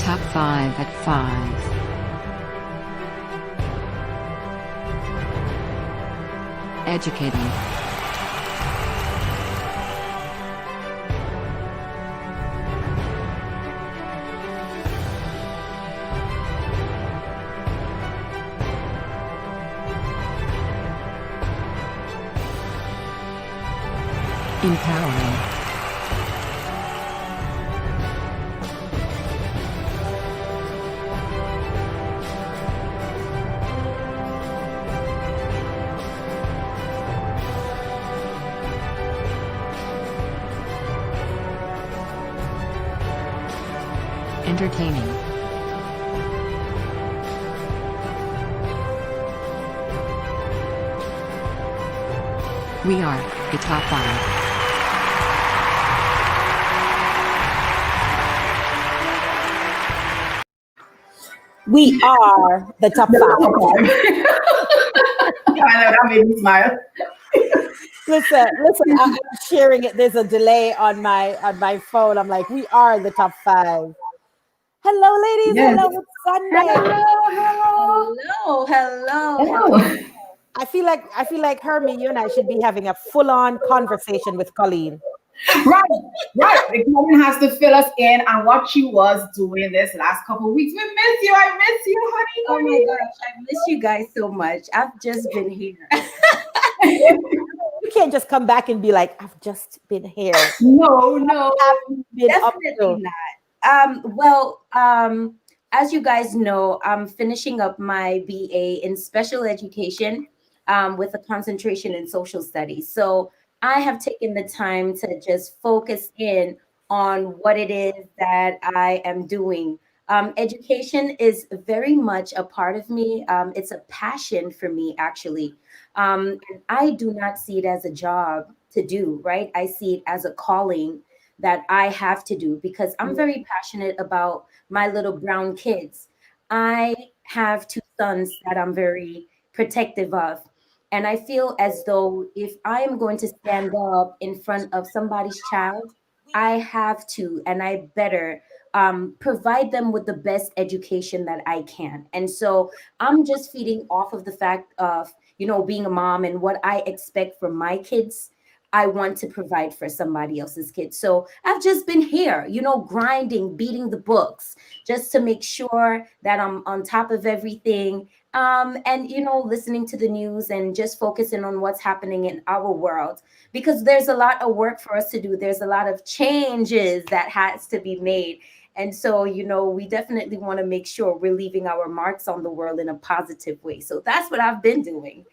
Top 5 at 5. Educating. Empowering. Entertaining. We are the top 5. We are the top 5. I know that made me smile. Listen, I'm sharing it. There's a delay on my phone. I'm like, we are the top 5. Hello, ladies. Yes. Hello, it's Sunday. Hello. I feel like Hermie, you and I should be having a full-on conversation with Colleen. Right. The woman has to fill us in on what she was doing this last couple of weeks. We miss you. I miss you, honey. Oh my gosh, I miss you guys so much. I've just been here. You can't just come back and be like, I've just been here. No, Been up definitely to. not. As you guys know, I'm finishing up my BA in special education with a concentration in social studies. So I have taken the time to just focus in on what it is that I am doing. Education is very much a part of me. It's a passion for me, actually. And I do not see it as a job to do, right? I see it as a calling that I have to do because I'm very passionate about my little brown kids. I have 2 sons that I'm very protective of. And I feel as though if I am going to stand up in front of somebody's child, I have to and I better provide them with the best education that I can. And so I'm just feeding off of the fact of, being a mom and what I expect from my kids. I want to provide for somebody else's kids. So I've just been here, grinding, beating the books just to make sure that I'm on top of everything. And listening to the news and just focusing on what's happening in our world, because there's a lot of work for us to do. There's a lot of changes that has to be made. And so, we definitely want to make sure we're leaving our marks on the world in a positive way. So that's what I've been doing.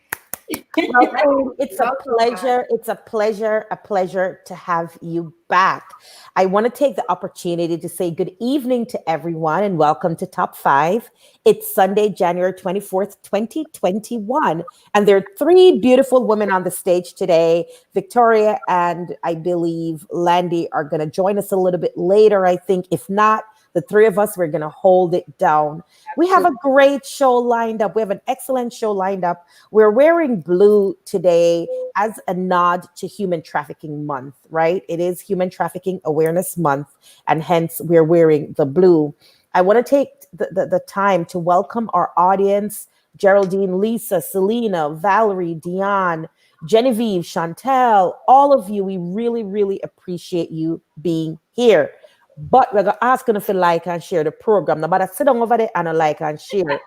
Well, it's a pleasure. It's a pleasure to have you back. I want to take the opportunity to say good evening to everyone and welcome to Top 5. It's Sunday, January 24th, 2021. And there are 3 beautiful women on the stage today. Victoria and I believe Landy are going to join us a little bit later, I think. If not, the 3 of us, we're going to hold it down. We have a great show lined up. We have an excellent show lined up. We're wearing blue today as a nod to Human Trafficking Month, right? It is Human Trafficking Awareness Month, and hence we're wearing the blue. I want to take the time to welcome our audience, Geraldine, Lisa, Selena, Valerie, Dion, Genevieve, Chantel, all of you. We really, really appreciate you being here. But we're asking if you like and share the program. Nobody sit down over there and like and share.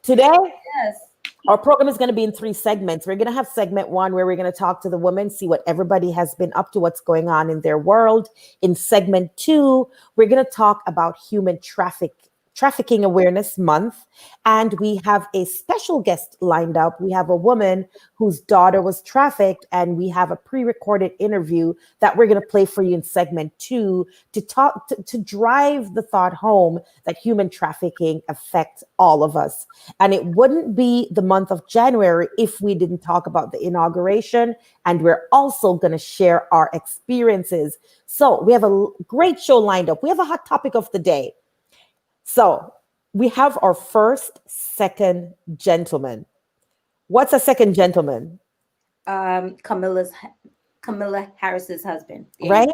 Today, Yes. our program is going to be in 3 segments. We're going to have segment 1 where we're going to talk to the women, see what everybody has been up to, what's going on in their world. In segment 2, we're going to talk about Human Trafficking Awareness Month. And we have a special guest lined up. We have a woman whose daughter was trafficked, and we have a pre-recorded interview that we're going to play for you in segment 2 to talk to drive the thought home that human trafficking affects all of us. And it wouldn't be the month of January if we didn't talk about the inauguration. And we're also going to share our experiences. So we have a great show lined up. We have a hot topic of the day. So we have our first second gentleman. What's a second gentleman? Camilla Harris's husband. Right?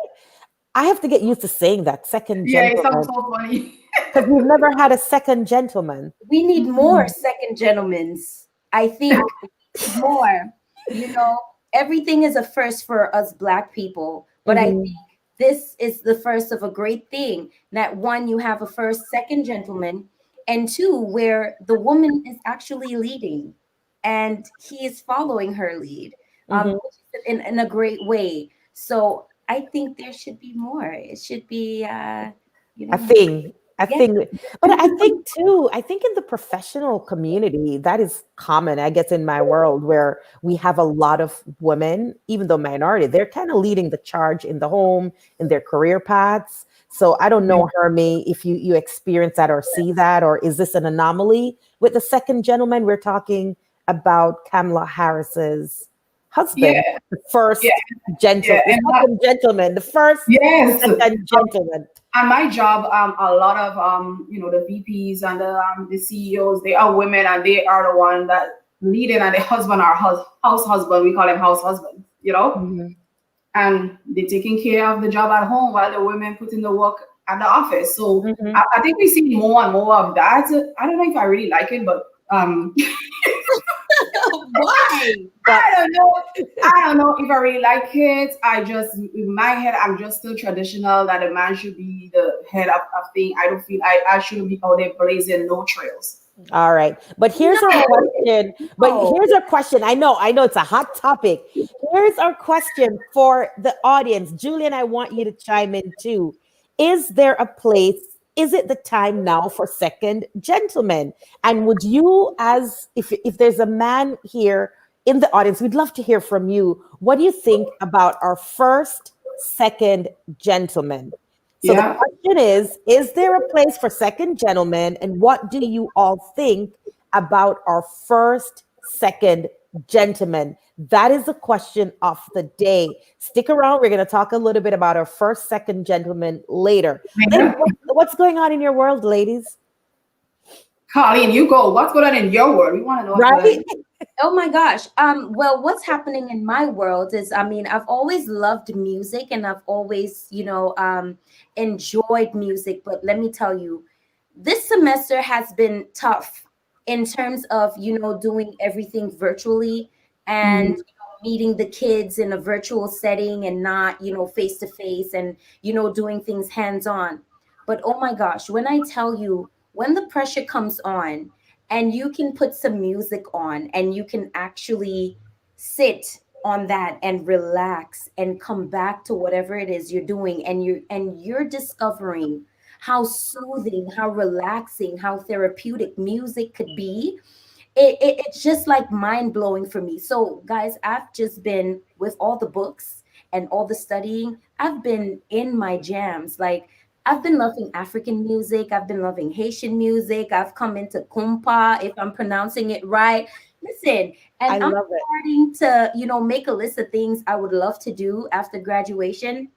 I have to get used to saying that, second Yeah, it gentleman. sounds so funny. Because we've never had a second gentleman. We need more second gentlemen's. I think more. Everything is a first for us Black people, but I think this is the first of a great thing. That one, you have a first, second gentleman, and two, where the woman is actually leading, and he is following her lead, in a great way. So I think there should be more. It should be, I think, but I think too, I think in the professional community, that is common, I guess, in my world where we have a lot of women, even though minority, they're kind of leading the charge in the home, in their career paths. So I don't know, Hermie, if you experience that or see that, or is this an anomaly with the second gentleman? We're talking about Kamala Harris's husband, the first gentleman, the first second gentleman. At my job, a lot of the VPs and the CEOs, they are women, and they are the one that leading, and the husband are house husband. We call them house husbands, and they're taking care of the job at home while the women put in the work at the office. So I think we see more and more of that. I don't know if I really like it, but why? I don't know if I really like it. I just, in my head, I'm just still traditional that a man should be the head of thing. I don't feel I shouldn't be out there blazing no trails. All right. But here's our question. Here's our question. I know it's a hot topic. Here's our question for the audience. Julian, I want you to chime in too. Is there a place? Is it the time now for second gentlemen? And would you, as if there's a man here in the audience, we'd love to hear from you. What do you think about our first, second gentleman? So the question is there a place for second gentlemen? And what do you all think about our first, second gentleman? That is the question of the day. Stick around. We're going to talk a little bit about our first, second gentleman later. What's going on in your world, ladies? Colleen, you go. What's going on in your world? We want to know. Right? Oh my gosh. Well, what's happening in my world is, I've always loved music, and I've always, enjoyed music. But let me tell you, this semester has been tough in terms of, doing everything virtually and meeting the kids in a virtual setting and not, face to face, and, doing things hands on. But oh my gosh, when I tell you, when the pressure comes on, and you can put some music on, and you can actually sit on that and relax and come back to whatever it is you're doing, and you're discovering how soothing, how relaxing, how therapeutic music could be. It's just like mind-blowing for me. So guys, I've just been, with all the books and all the studying, I've been in my jams. Like, I've been loving African music. I've been loving Haitian music. I've come into Kumpa, if I'm pronouncing it right. Listen, and I'm starting to, make a list of things I would love to do after graduation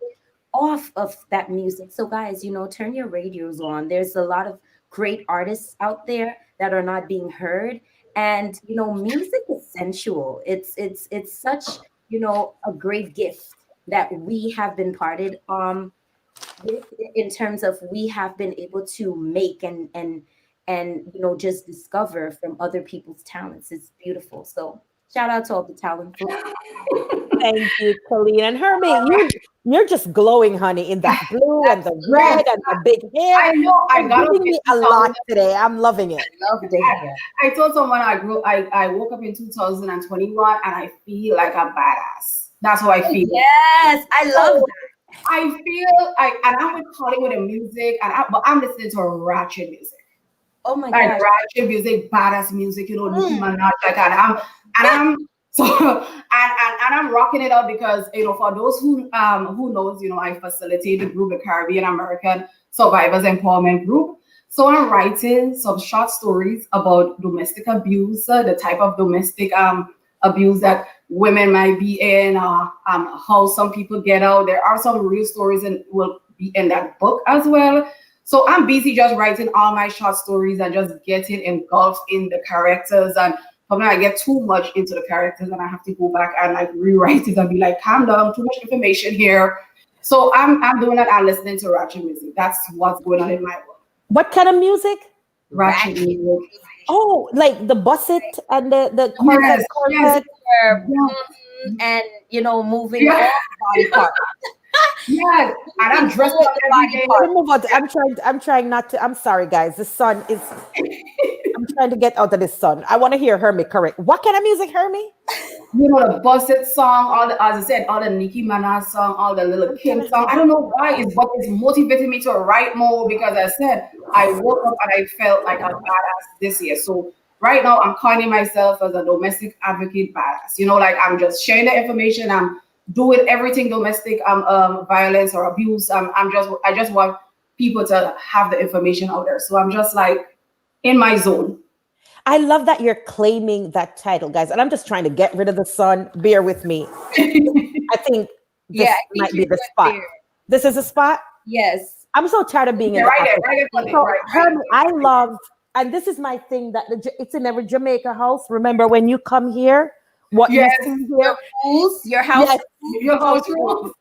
off of that music. So guys, turn your radios on. There's a lot of great artists out there that are not being heard. And, music is sensual. It's such, a great gift that we have been parted with, in terms of we have been able to make and just discover from other people's talents. It's beautiful. So shout out to all the talent. Thank you, Colleen. And Hermie, you're just glowing, honey, in that blue and the red and the big hair. I know. I got giving me a lot today. I'm loving it. I told someone I woke up in 2021 and I feel like a badass. That's how I feel. Yes, I love that. I feel and I'm with Hollywood and music, but I'm listening to ratchet music. Oh my god, ratchet music, badass music, Nicki Minaj, I'm so I'm rocking it out because for those who knows, I facilitate the group, the Caribbean American Survivors Empowerment Group. So I'm writing some short stories about domestic abuse, the type of domestic abuse that women might be in, how some people get out. There are some real stories and will be in that book as well. So I'm busy just writing all my short stories and just getting engulfed in the characters. And sometimes I get too much into the characters and I have to go back and rewrite it and be like, calm down, too much information here. So I'm doing that and listening to ratchet music. That's what's going on in my world. What kind of music? Ratchet music. Oh, like the Busset and the Yes, yes, Where, and moving all body parts. yes. And I'm dressed all up the every body day. parts. Move on. I'm trying not to. I'm sorry, guys. The sun is. I'm trying to get out of this sun. I want to hear Hermie correct. What kind of music, Hermie? You know, the Busset song, all the, as I said, all the Nicki Minaj song, all the Little Kim song. I don't know why, but it's motivating me to write more because I said I woke up and I felt like a badass this year. So right now I'm coining myself as a domestic advocate badass. Like I'm just sharing the information. I'm doing everything domestic violence or abuse. I just want people to have the information out there. So I'm just like in my zone. I love that you're claiming that title, guys. And I'm just trying to get rid of the sun. Bear with me. I think this I think might be you're the good spot. there. This is a spot. Yes. I'm so tired of being in the Right there, office. right there, So, right. Hermie, I love, and this is my thing that it's in every Jamaica house. Remember when you come here, what Yes. you see here? Rules, your house. Yes. Your house rules.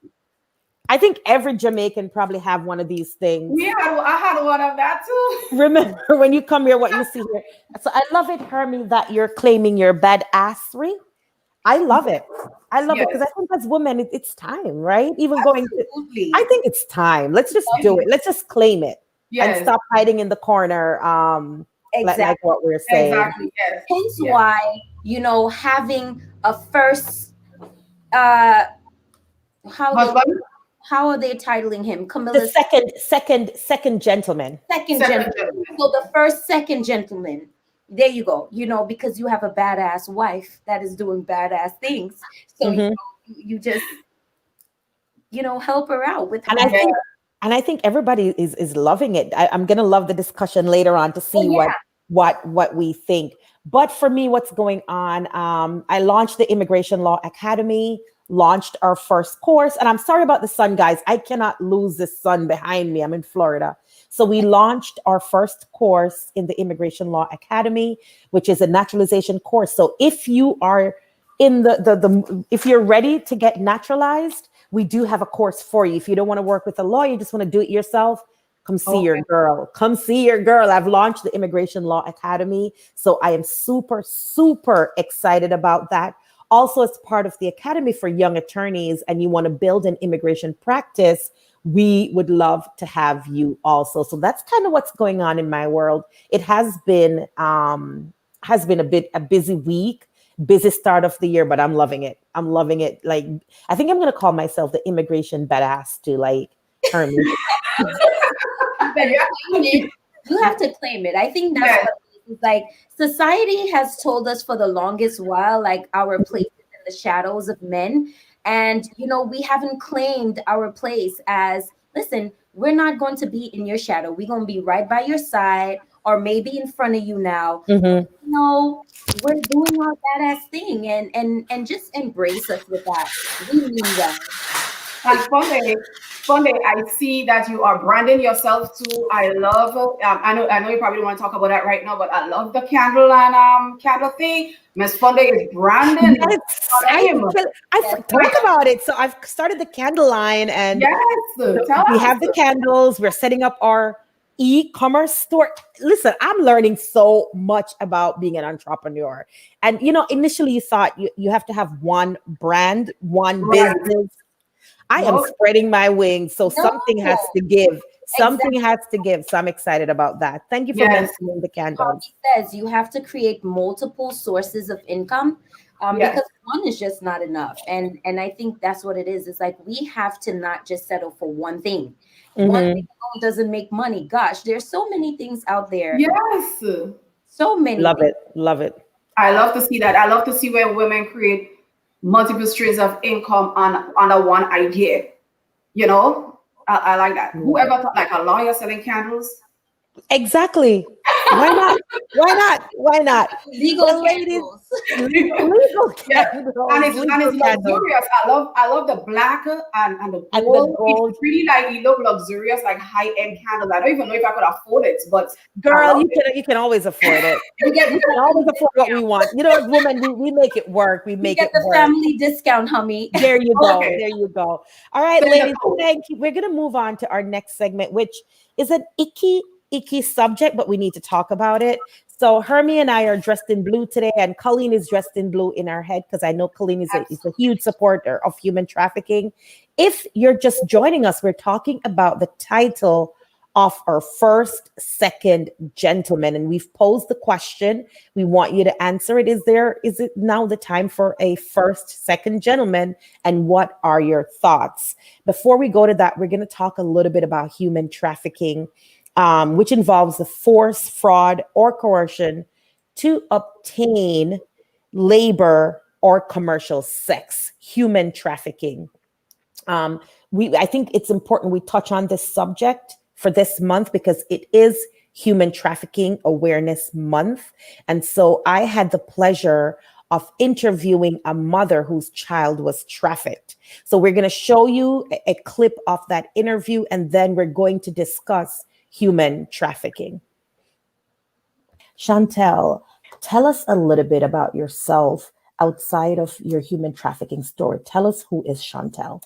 I think every Jamaican probably have one of these things. I had one of that too. Remember when you come here, what you see here. So I love it, Hermie, that you're claiming your badassery. I love it. I love it because I think as women, it's time, right? Even going to, I think it's time. Let's just do it. Let's just claim it and stop hiding in the corner. Like what we're saying. Exactly. Yes. Hence why, having a first, how are they titling him? Camilla's The second gentleman. Second gentleman. So the first second gentleman. There you go. Because you have a badass wife that is doing badass things. So you just help her out with her. And I think everybody is loving it. I'm gonna love the discussion later on to see what we think. But for me, what's going on? I launched the Immigration Law Academy, launched our first course, and I'm sorry about the sun, guys. I cannot lose the sun behind me. I'm in Florida. So we launched our first course in the Immigration Law Academy, which is a naturalization course. So if you are in if you're ready to get naturalized, we do have a course for you. If you don't want to work with a lawyer, you just want to do it yourself, come see your girl. Come see your girl. I've launched the Immigration Law Academy. So I am super, super excited about that. Also, as part of the Academy for Young Attorneys, and you want to build an immigration practice, we would love to have you also. So that's kind of what's going on in my world. It has been a busy week, busy start of the year, but I'm loving it. I'm loving it. Like, I think I'm going to call myself the immigration badass to like Hermie. You have to claim it. I think that's what it is. Like, society has told us for the longest while, like, our place in the shadows of men. And, we haven't claimed our place as, listen, we're not going to be in your shadow. We're going to be right by your side or maybe in front of you now. We're doing our badass thing and just embrace us with that. We mean that. And Sunday, I see that you are branding yourself too. I love. I know you probably don't want to talk about that right now, but I love the candle and candle thing. Miss Sunday is branding. Yes, I talk about it. So I've started the candle line, and we have the candles. We're setting up our e-commerce store. Listen, I'm learning so much about being an entrepreneur. And initially you thought you have to have one brand, one business. I am spreading my wings, so something has to give. Something has to give. So I'm excited about that. Thank you for mentioning the candles. He says you have to create multiple sources of income because one is just not enough. And I think that's what it is. It's like we have to not just settle for one thing. One thing alone doesn't make money. Gosh, there's so many things out there. Yes. So many. Love it. Love it. I love to see that. I love to see where women create multiple streams of income on one idea. I like that. Whoever thought like a lawyer selling candles? Exactly. Why not? Why not? Why not? Legal candles. Legal candles. And it's luxurious. I love the black and the gold. It's really like you look luxurious, like high-end candles. I don't even know if I could afford it, but girl, you can always afford it. We can always afford what we want. As women, we make it work. We make it the work. Family discount, homie. There you go. Okay. There you go. All right, ladies. Thank you. We're gonna move on to our next segment, which is an icky icky subject, but we need to talk about it. So Hermie and I are dressed in blue today, and Colleen is dressed in blue in our head because I know Colleen is a huge supporter of human trafficking. If you're just joining us, we're talking about the title of our first, second gentleman, and we've posed the question. We want you to answer it. Is it now the time for a first, second gentleman? And what are your thoughts? Before we go to that, we're going to talk a little bit about human trafficking, which involves the force, fraud, or coercion to obtain labor or commercial sex. Human trafficking. I think it's important we touch on this subject for this month because it is Human Trafficking Awareness Month. And so I had the pleasure of interviewing a mother whose child was trafficked. So we're going to show you a clip of that interview, and then we're going to discuss human trafficking. Chantel, tell us a little bit about yourself outside of your human trafficking story. Tell us, who is Chantel?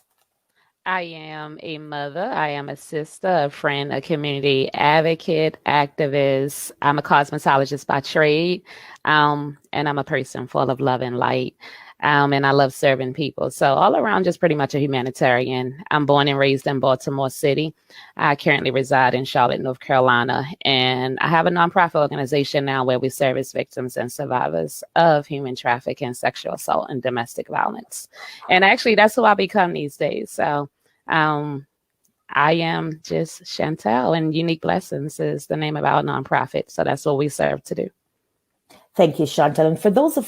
I am a mother. I am a sister, a friend, a community advocate, activist. I'm a cosmetologist by trade, and I'm a person full of love and light, and I love serving people. So all around, just pretty much a humanitarian. I'm born and raised in Baltimore City. I currently reside in Charlotte, North Carolina, and I have a nonprofit organization now where we service victims and survivors of human trafficking, sexual assault, and domestic violence. And actually, that's who I become these days. So I am just Chantel, and Unique Blessings is the name of our nonprofit. So that's what we serve to do. Thank you, Chantel. And for those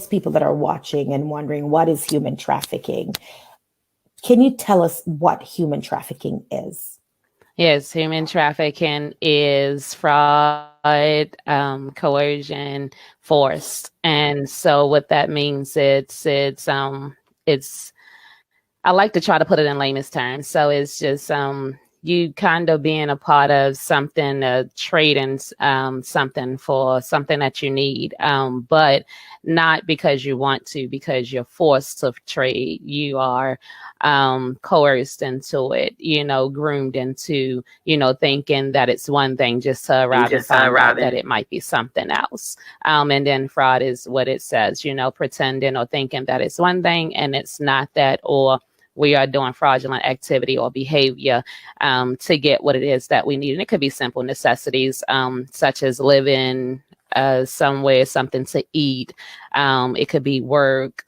people that are watching and wondering what is human trafficking, can you tell us what human trafficking is? Yes, human trafficking is fraud, coercion, force, and so what that means, it's I like to try to put it in layman's terms. So it's just you kind of being a part of something, trading something for something that you need, but not because you want to, because you're forced to trade. You are coerced into it, groomed into, thinking that it's one thing just to arrive and find out that it might be something else. And then fraud is what it says, pretending or thinking that it's one thing and it's not that, or we are doing fraudulent activity or behavior to get what it is that we need. And it could be simple necessities, such as living somewhere, something to eat. It could be work,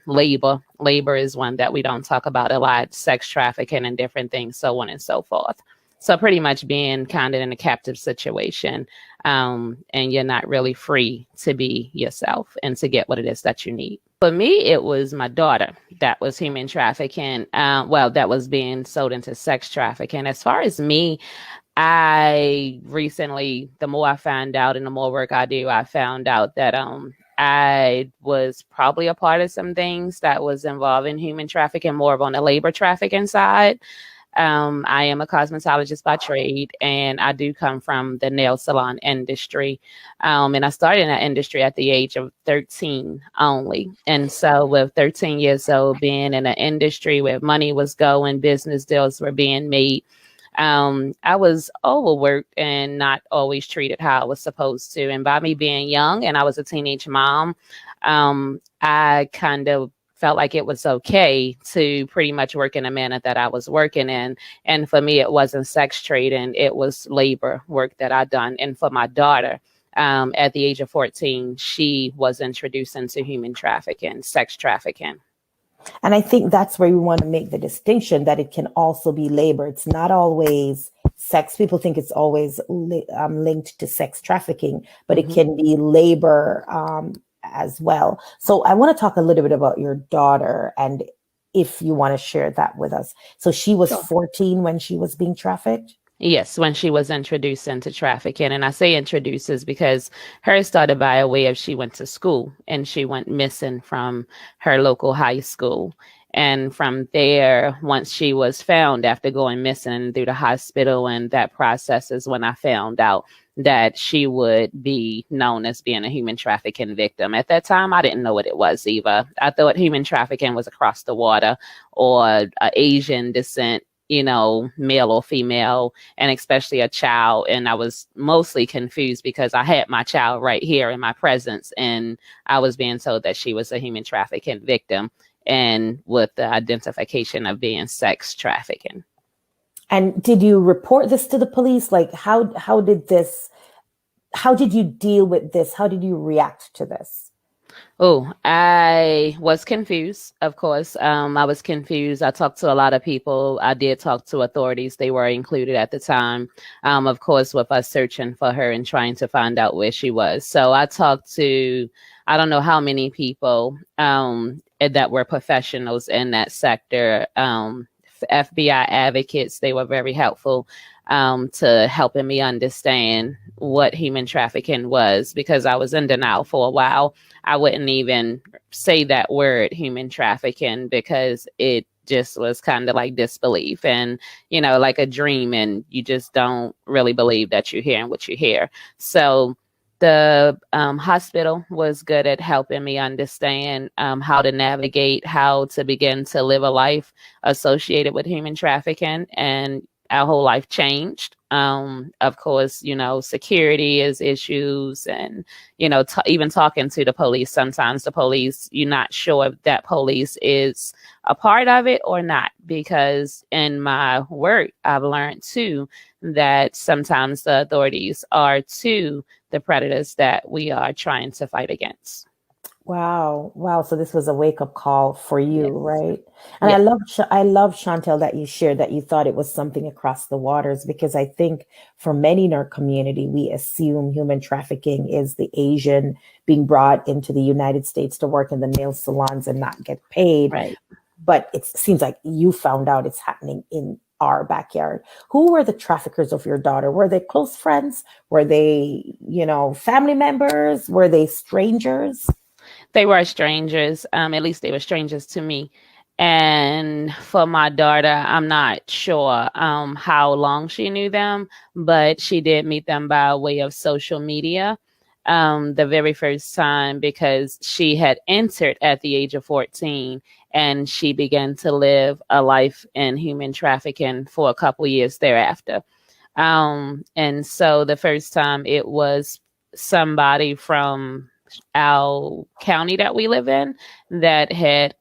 labor. Labor is one that we don't talk about a lot, sex trafficking and different things, so on and so forth. So pretty much being kind of in a captive situation, and you're not really free to be yourself and to get what it is that you need. For me, it was my daughter that was human trafficking. That was being sold into sex trafficking. As far as me, I recently, the more I found out and the more work I do, I found out that I was probably a part of some things that was involving human trafficking, more of on the labor trafficking side. I am a cosmetologist by trade, and I do come from the nail salon industry. And I started in that industry at the age of 13 only. And so with 13 years old, being in an industry where money was going, business deals were being made, I was overworked and not always treated how I was supposed to. And by me being young and I was a teenage mom, I kind of felt like it was okay to pretty much work in a manner that I was working in. And for me, it wasn't sex trading, it was labor work that I done. And for my daughter, at the age of 14, she was introduced into human trafficking, sex trafficking. And I think that's where we want to make the distinction that it can also be labor. It's not always sex. People think it's always linked to sex trafficking, but it can be labor as well. So I want to talk a little bit about your daughter, and if you want to share that with us. So she was 14 when she was being trafficked? Yes, when she was introduced into trafficking. And I say introduces because hers started by a way of she went to school and she went missing from her local high school. And from there, once she was found after going missing through the hospital, and that process is when I found out that she would be known as being a human trafficking victim. At that time, I didn't know what it was either. I thought human trafficking was across the water or Asian descent male or female, and especially a child. And I was mostly confused because I had my child right here in my presence, and I was being told that she was a human trafficking victim, and with the identification of being sex trafficking. And did you report this to the police? Like, how did you deal with this? How did you react to this? Oh, I was confused, of course. I was confused. I talked to a lot of people. I did talk to authorities. They were included at the time, of course, with us searching for her and trying to find out where she was. So I talked to, I don't know how many people that were professionals in that sector, FBI advocates. They were very helpful to helping me understand what human trafficking was, because I was in denial for a while. I wouldn't even say that word, human trafficking, because it just was kind of like disbelief and, like a dream, and you just don't really believe that you're hearing what you hear. So the hospital was good at helping me understand how to navigate, how to begin to live a life associated with human trafficking, and our whole life changed. Of course, security is issues, and, even talking to the police. Sometimes the police, you're not sure if that police is a part of it or not, because in my work, I've learned too that sometimes the authorities are too the predators that we are trying to fight against. Wow. So this was a wake-up call for you, Yes. right? And Yes. I love Chantel that you shared that you thought it was something across the waters, because I think for many in our community, we assume human trafficking is the Asian being brought into the United States to work in the nail salons and not get paid. Right. But it seems like you found out it's happening in our backyard. Who were the traffickers of your daughter? Were they close friends? Were they, family members? Were they strangers? They were strangers. At least they were strangers to me. And for my daughter, I'm not sure how long she knew them, but she did meet them by way of social media the very first time, because she had entered at the age of 14, and she began to live a life in human trafficking for a couple years thereafter. And so the first time it was somebody from our county that we live in that had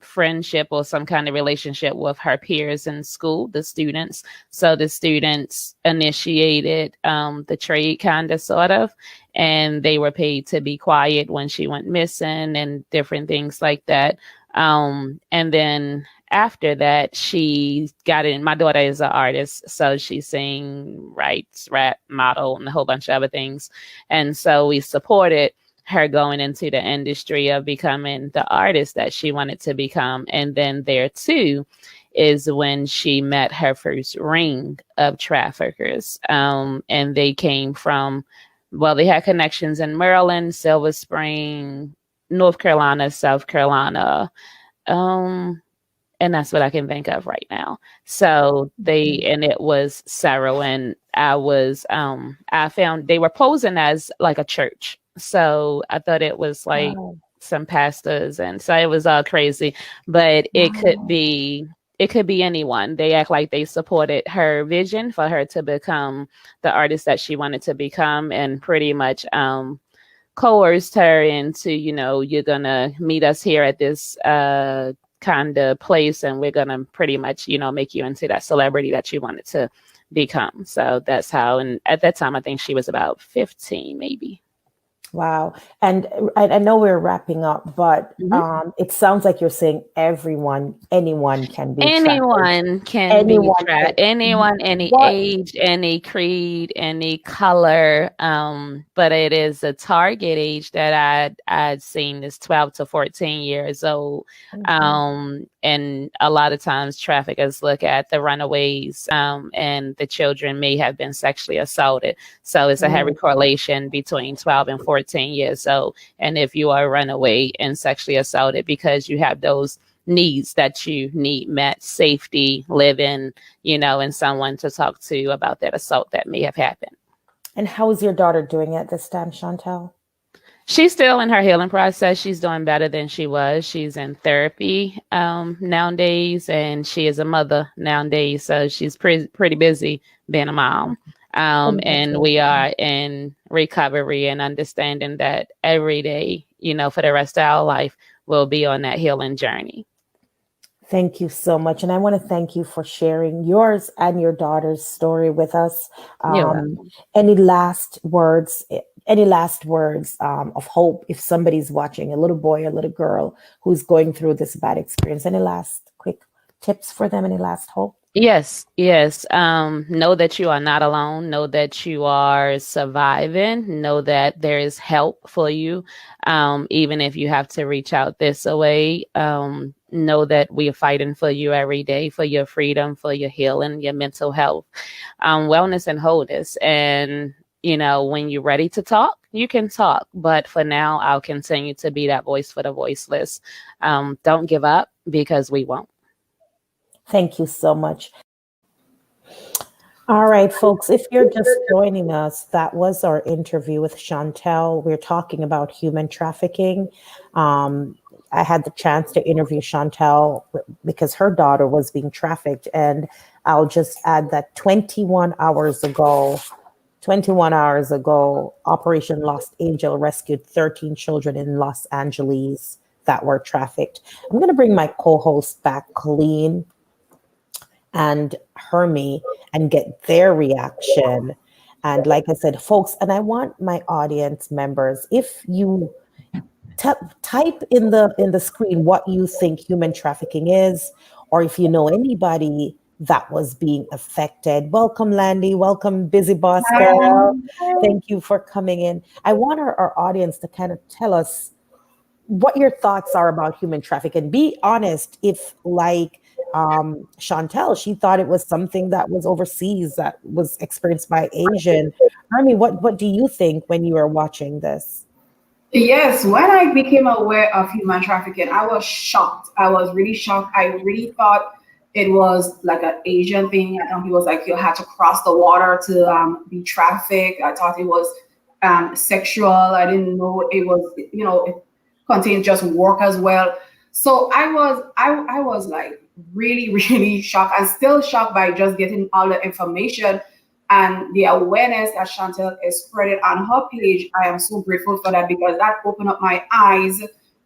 friendship or some kind of relationship with her peers in school, the students. So the students initiated the trade, kind of, sort of, and they were paid to be quiet when she went missing and different things like that. And then after that, she got in. My daughter is an artist, so she sings, writes, rap, model, and a whole bunch of other things. And so we supported her going into the industry of becoming the artist that she wanted to become. And then there too is when she met her first ring of traffickers. And they came from, they had connections in Maryland, Silver Spring, North Carolina, South Carolina. And that's what I can think of right now. So and it was Sarah, and I found they were posing as like a church. So I thought it was like some pastors, and so it was all crazy, but it could be anyone. They act like they supported her vision for her to become the artist that she wanted to become, and pretty much coerced her into, you're gonna meet us here at this kind of place, and we're gonna pretty much make you into that celebrity that you wanted to become. So that's how. And at that time, I think she was about 15, maybe. Wow. And I know we're wrapping up, but it sounds like you're saying anyone can be anyone can be trapped. Anyone, any age, any creed, any color. But it is a target age that I'd seen is 12 to 14 years old. And a lot of times traffickers look at the runaways, and the children may have been sexually assaulted. So it's a heavy correlation between 12 and 14 years old. And if you are a runaway and sexually assaulted, because you have those needs that you need met, safety, living, and someone to talk to about that assault that may have happened. And how is your daughter doing at this time, Chantel? She's still in her healing process. She's doing better than she was. She's in therapy nowadays, and she is a mother nowadays. So she's pretty busy being a mom. And we are in recovery and understanding that every day, for the rest of our life, we'll be on that healing journey. Thank you so much. And I want to thank you for sharing yours and your daughter's story with us. Any last words? Any last words of hope if somebody's watching, a little boy, a little girl who's going through this bad experience? Any last quick tips for them? Any last hope? Yes. Know that you are not alone. Know that you are surviving. Know that there is help for you, even if you have to reach out this way. Know that we are fighting for you every day, for your freedom, for your healing, your mental health, wellness, and wholeness. And when you're ready to talk, you can talk. But for now, I'll continue to be that voice for the voiceless. Don't give up, because we won't. Thank you so much. All right, folks, if you're just joining us, that was our interview with Chantel. We're talking about human trafficking. I had the chance to interview Chantel because her daughter was being trafficked. And I'll just add that 21 hours ago, Operation Lost Angel rescued 13 children in Los Angeles that were trafficked. I'm going to bring my co-host back, Colleen and Hermie, and get their reaction. And like I said, folks, and I want my audience members, if you type in the screen what you think human trafficking is, or if you know anybody that was being affected. Welcome, Landy. Welcome, Busy Boss Girl. Thank you for coming in. I want our audience to kind of tell us what your thoughts are about human trafficking. Be honest. If, like Chantel, she thought it was something that was overseas, that was experienced by Asian. Army, what do you think when you were watching this? Yes, when I became aware of human trafficking, I was shocked. I was really shocked. I really thought it was like an Asian thing. I thought it was like you had to cross the water to be trafficked. I thought it was sexual. I didn't know it was, it contained just work as well. So I was like really, really shocked, and still shocked by just getting all the information and the awareness that Chantel is spreading on her page. I am so grateful for that, because that opened up my eyes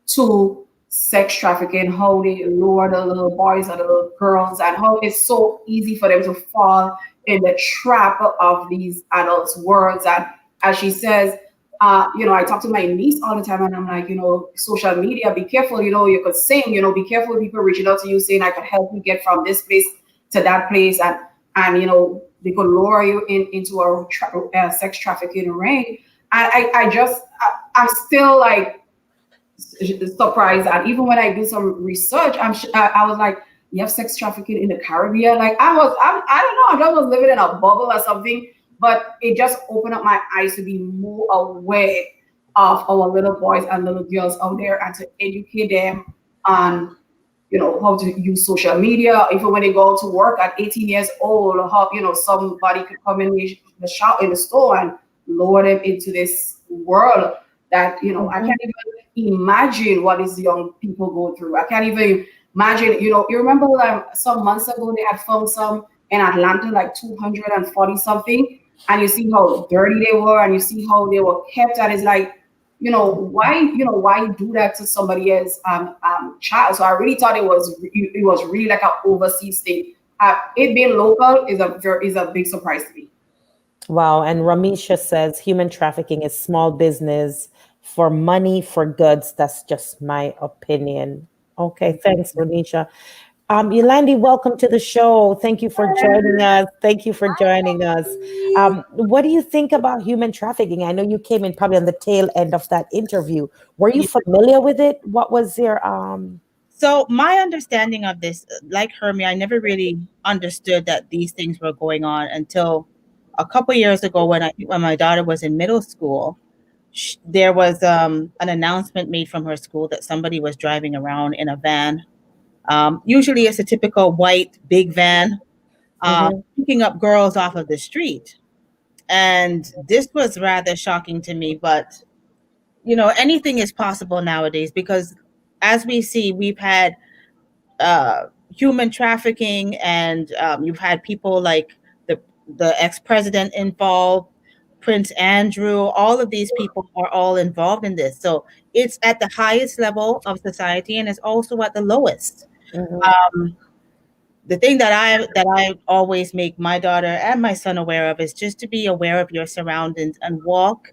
to sex trafficking, how they lure the little boys and the little girls, and how it's so easy for them to fall in the trap of these adults' words. And as she says, I talk to my niece all the time, and I'm like, social media, be careful, you could sing, be careful, people reaching out to you saying I could help you get from this place to that place, and they could lure you into a sex trafficking ring. And I'm still like surprised. And even when I do some research, I was like, you have sex trafficking in the Caribbean? Like I don't know, I was living in a bubble or something. But it just opened up my eyes to be more aware of our little boys and little girls out there, and to educate them on, how to use social media. Even when they go to work at 18 years old, or how, somebody could come in the shop in the store and lure them into this world that, I can't even imagine what these young people go through. I can't even imagine, you remember like some months ago, they had found some in Atlanta, like 240 something. And you see how dirty they were, and you see how they were kept. And it's like, why do that to somebody else's child? So I really thought it was really like an overseas thing. It being local is a big surprise to me. Wow. And Ramisha says human trafficking is small business for money, for goods. That's just my opinion. Okay, thanks, Ramisha. Yolandi, welcome to the show. Thank you for joining us. What do you think about human trafficking? I know you came in probably on the tail end of that interview. Were you familiar with it? What was your So my understanding of this, like Hermie, I never really understood that these things were going on until a couple years ago when my daughter was in middle school. There was an announcement made from her school that somebody was driving around in a van. Usually it's a typical white big van, picking up girls off of the street. And this was rather shocking to me, but anything is possible nowadays, because as we see, we've had human trafficking, and you've had people like the ex-president involved, Prince Andrew. All of these people are all involved in this. So it's at the highest level of society, and it's also at the lowest. Mhm. Um, the thing that I always make my daughter and my son aware of is just to be aware of your surroundings and walk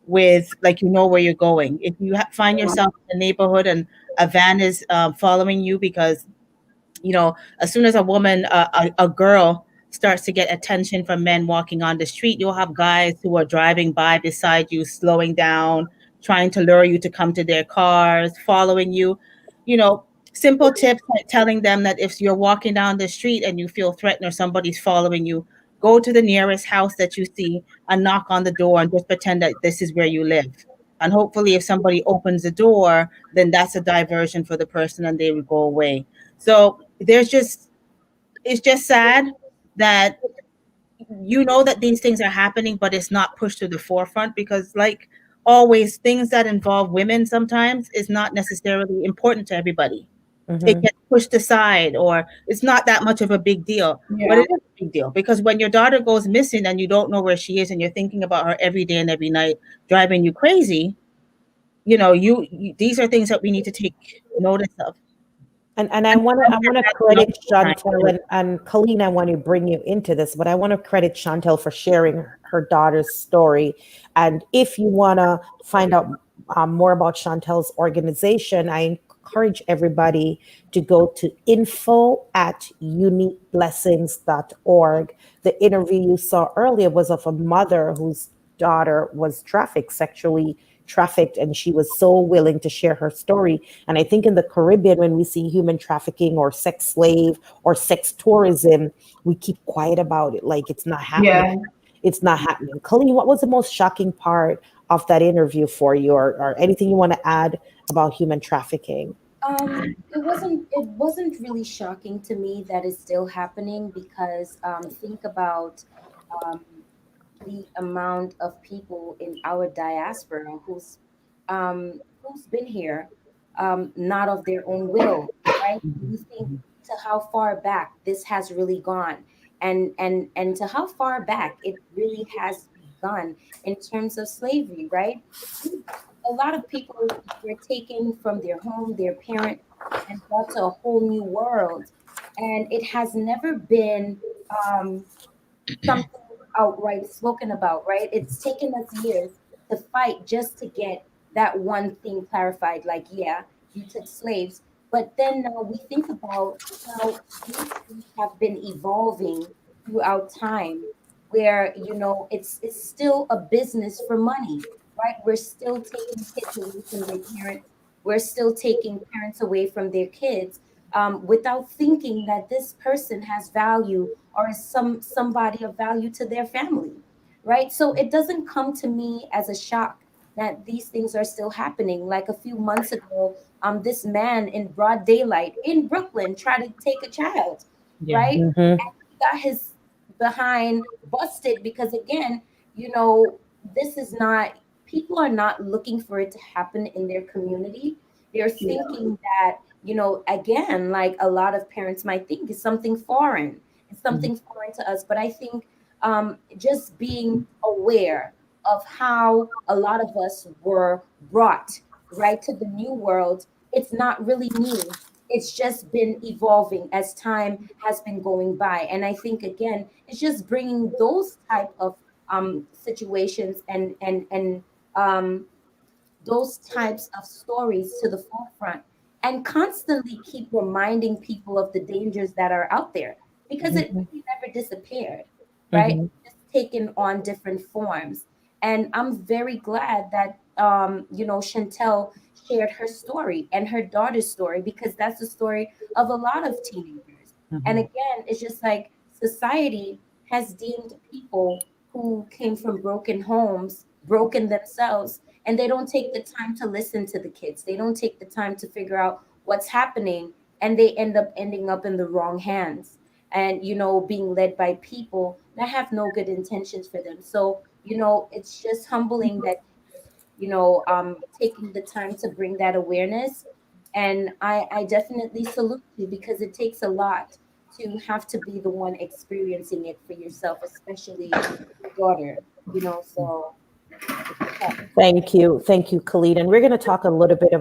with, like, where you're going. If you find yourself in a neighborhood and a van is following you, because as soon as a woman, a girl starts to get attention from men walking on the street, you'll have guys who are driving by beside you, slowing down, trying to lure you to come to their cars, following you. You know, Simple tips like telling them that if you're walking down the street and you feel threatened or somebody's following you, go to the nearest house that you see and knock on the door and just pretend that this is where you live. And hopefully, if somebody opens the door, then that's a diversion for the person and they will go away. So it's just sad that that these things are happening, but it's not pushed to the forefront, because, like always, things that involve women sometimes is not necessarily important to everybody. It Mhm. gets pushed aside, or it's not that much of a big deal. But Yeah. it is a big deal, because when your daughter goes missing and you don't know where she is and you're thinking about her every day and every night, driving you crazy, these are things that we need to take notice of. And I And want to that's not credit the time to do Chantel it. and Colleen. I want to bring you into this, but I want to credit Chantel for sharing her daughter's story. And if you want to find out more about Chantel's organization, I encourage everybody to go to info@uniqueblessings.org. The interview you saw earlier was of a mother whose daughter was sexually trafficked, and she was so willing to share her story. And I think in the Caribbean, when we see human trafficking or sex slave or sex tourism, we keep quiet about it, like it's not happening. Yeah. It's not happening. Colleen, what was the most shocking part of that interview for you, or anything you want to add about human trafficking? It wasn't really shocking to me that it's still happening, because think about um, the amount of people in our diaspora who's been here, not of their own will, right? You think to how far back this has really gone, and to how far back it really has begun in terms of slavery, right? A lot of people were taken from their home, their parent, and brought to a whole new world, and it has never been um, something outright spoken about, right? It's taken us years to fight just to get that one thing clarified. Like, yeah, you took slaves, but then now we think about how these things have been evolving throughout time, where it's still a business for money, right? We're still taking kids away from their parents. We're still taking parents away from their kids, without thinking that this person has value or is somebody of value to their family, right? So it doesn't come to me as a shock that these things are still happening. Like a few months ago, this man in broad daylight in Brooklyn tried to take a child, Yeah. right? Mhm. He got his behind busted because, again, this is not, people are not looking for it to happen in their community. They're thinking that, again, like a lot of parents might think, is something foreign. It's something foreign to us. But I think just being aware of how a lot of us were brought right to the new world, it's not really new. It's just been evolving as time has been going by. And I think, again, it's just bringing those type of situations and those types of stories to the forefront, and constantly keep reminding people of the dangers that are out there, because it Mhm. really never disappeared, right? Mhm. It's taken on different forms. And I'm very glad that Chantel shared her story and her daughter's story, because that's the story of a lot of teenagers. And Mhm. again, it's just like society has deemed people who came from broken homes broken themselves, and they don't take the time to listen to the kids. They don't take the time to figure out what's happening, and they ending up in the wrong hands, and being led by people that have no good intentions for them. So it's just humbling that taking the time to bring that awareness. And I definitely salute you, because it takes a lot to have to be the one experiencing it for yourself, especially your daughter, so yeah. Thank you, Khalid. And we're going to talk a little bit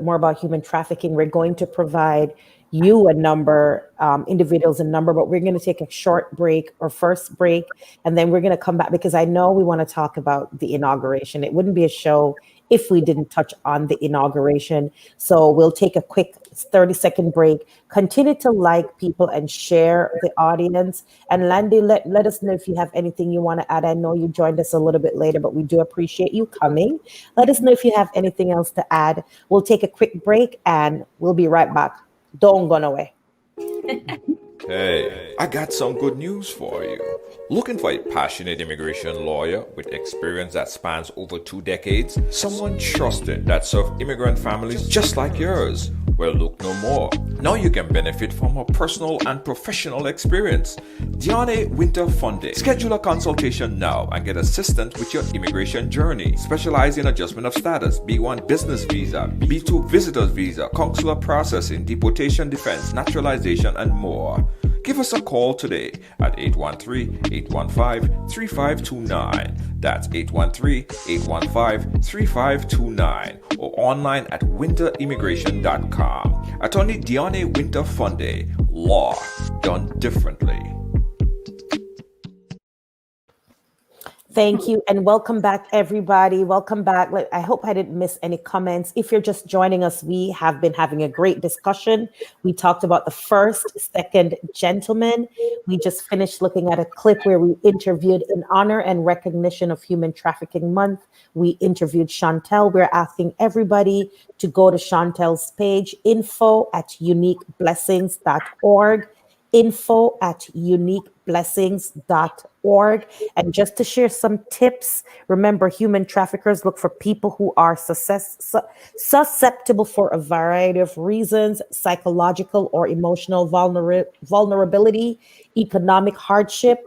more about human trafficking. We're going to provide you a number, individuals a number, but we're going to take a short break or first break, and then we're going to come back because I know we want to talk about the inauguration. It wouldn't be a show if we didn't touch on the inauguration. So we'll take a quick 30-second break. Continue to like people and share the audience. And Landy, let us know if you have anything you want to add. I know you joined us a little bit later, but we do appreciate you coming. Let us know if you have anything else to add. We'll take a quick break and we'll be right back. Don't go away. Hey, I got some good news for you. Looking for a passionate immigration lawyer with experience that spans over 2 decades? Someone trusted that served immigrant families just like yours? Well, look no more. Now you can benefit from her personal and professional experience. Diane Winter Funde. Schedule a consultation now and get assistance with your immigration journey. Specialize in adjustment of status, B1 business visa, B2 visitors visa, consular processing, deportation defense, naturalization, and more. Give us a call today at 813-815-3529. That's 813-815-3529 or online at winterimmigration.com. Attorney Diane Winter Funde. Law done differently. Thank you and welcome back, everybody. Welcome back. I hope I didn't miss any comments. If you're just joining us, we have been having a great discussion. We talked about the first, second gentleman. We just finished looking at a clip where we interviewed in honor and recognition of Human Trafficking Month. We interviewed Chantel. We're asking everybody to go to Chantel's page, info@uniqueblessings.org. info@uniqueblessings.org. And just to share some tips, remember, human traffickers look for people who are susceptible for a variety of reasons: psychological or emotional vulnerability, economic hardship,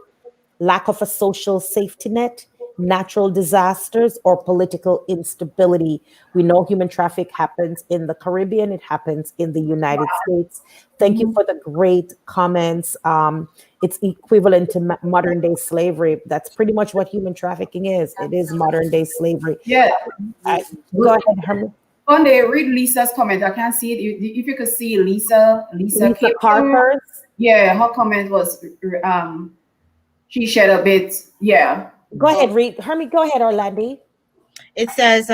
lack of a social safety net, natural disasters, or political instability. We know human traffic happens in the Caribbean, it happens in the United States. Thank you for the great comments. It's equivalent to modern day slavery. That's pretty much what human trafficking is. It is modern day slavery. Yeah. Go ahead, Herman. Funde, read Lisa's comment. I can't see it. If you could see Lisa Carper's. Yeah, her comment was she shared a bit. Yeah. Go ahead, read. Hermie, go ahead, Orlandi. It says,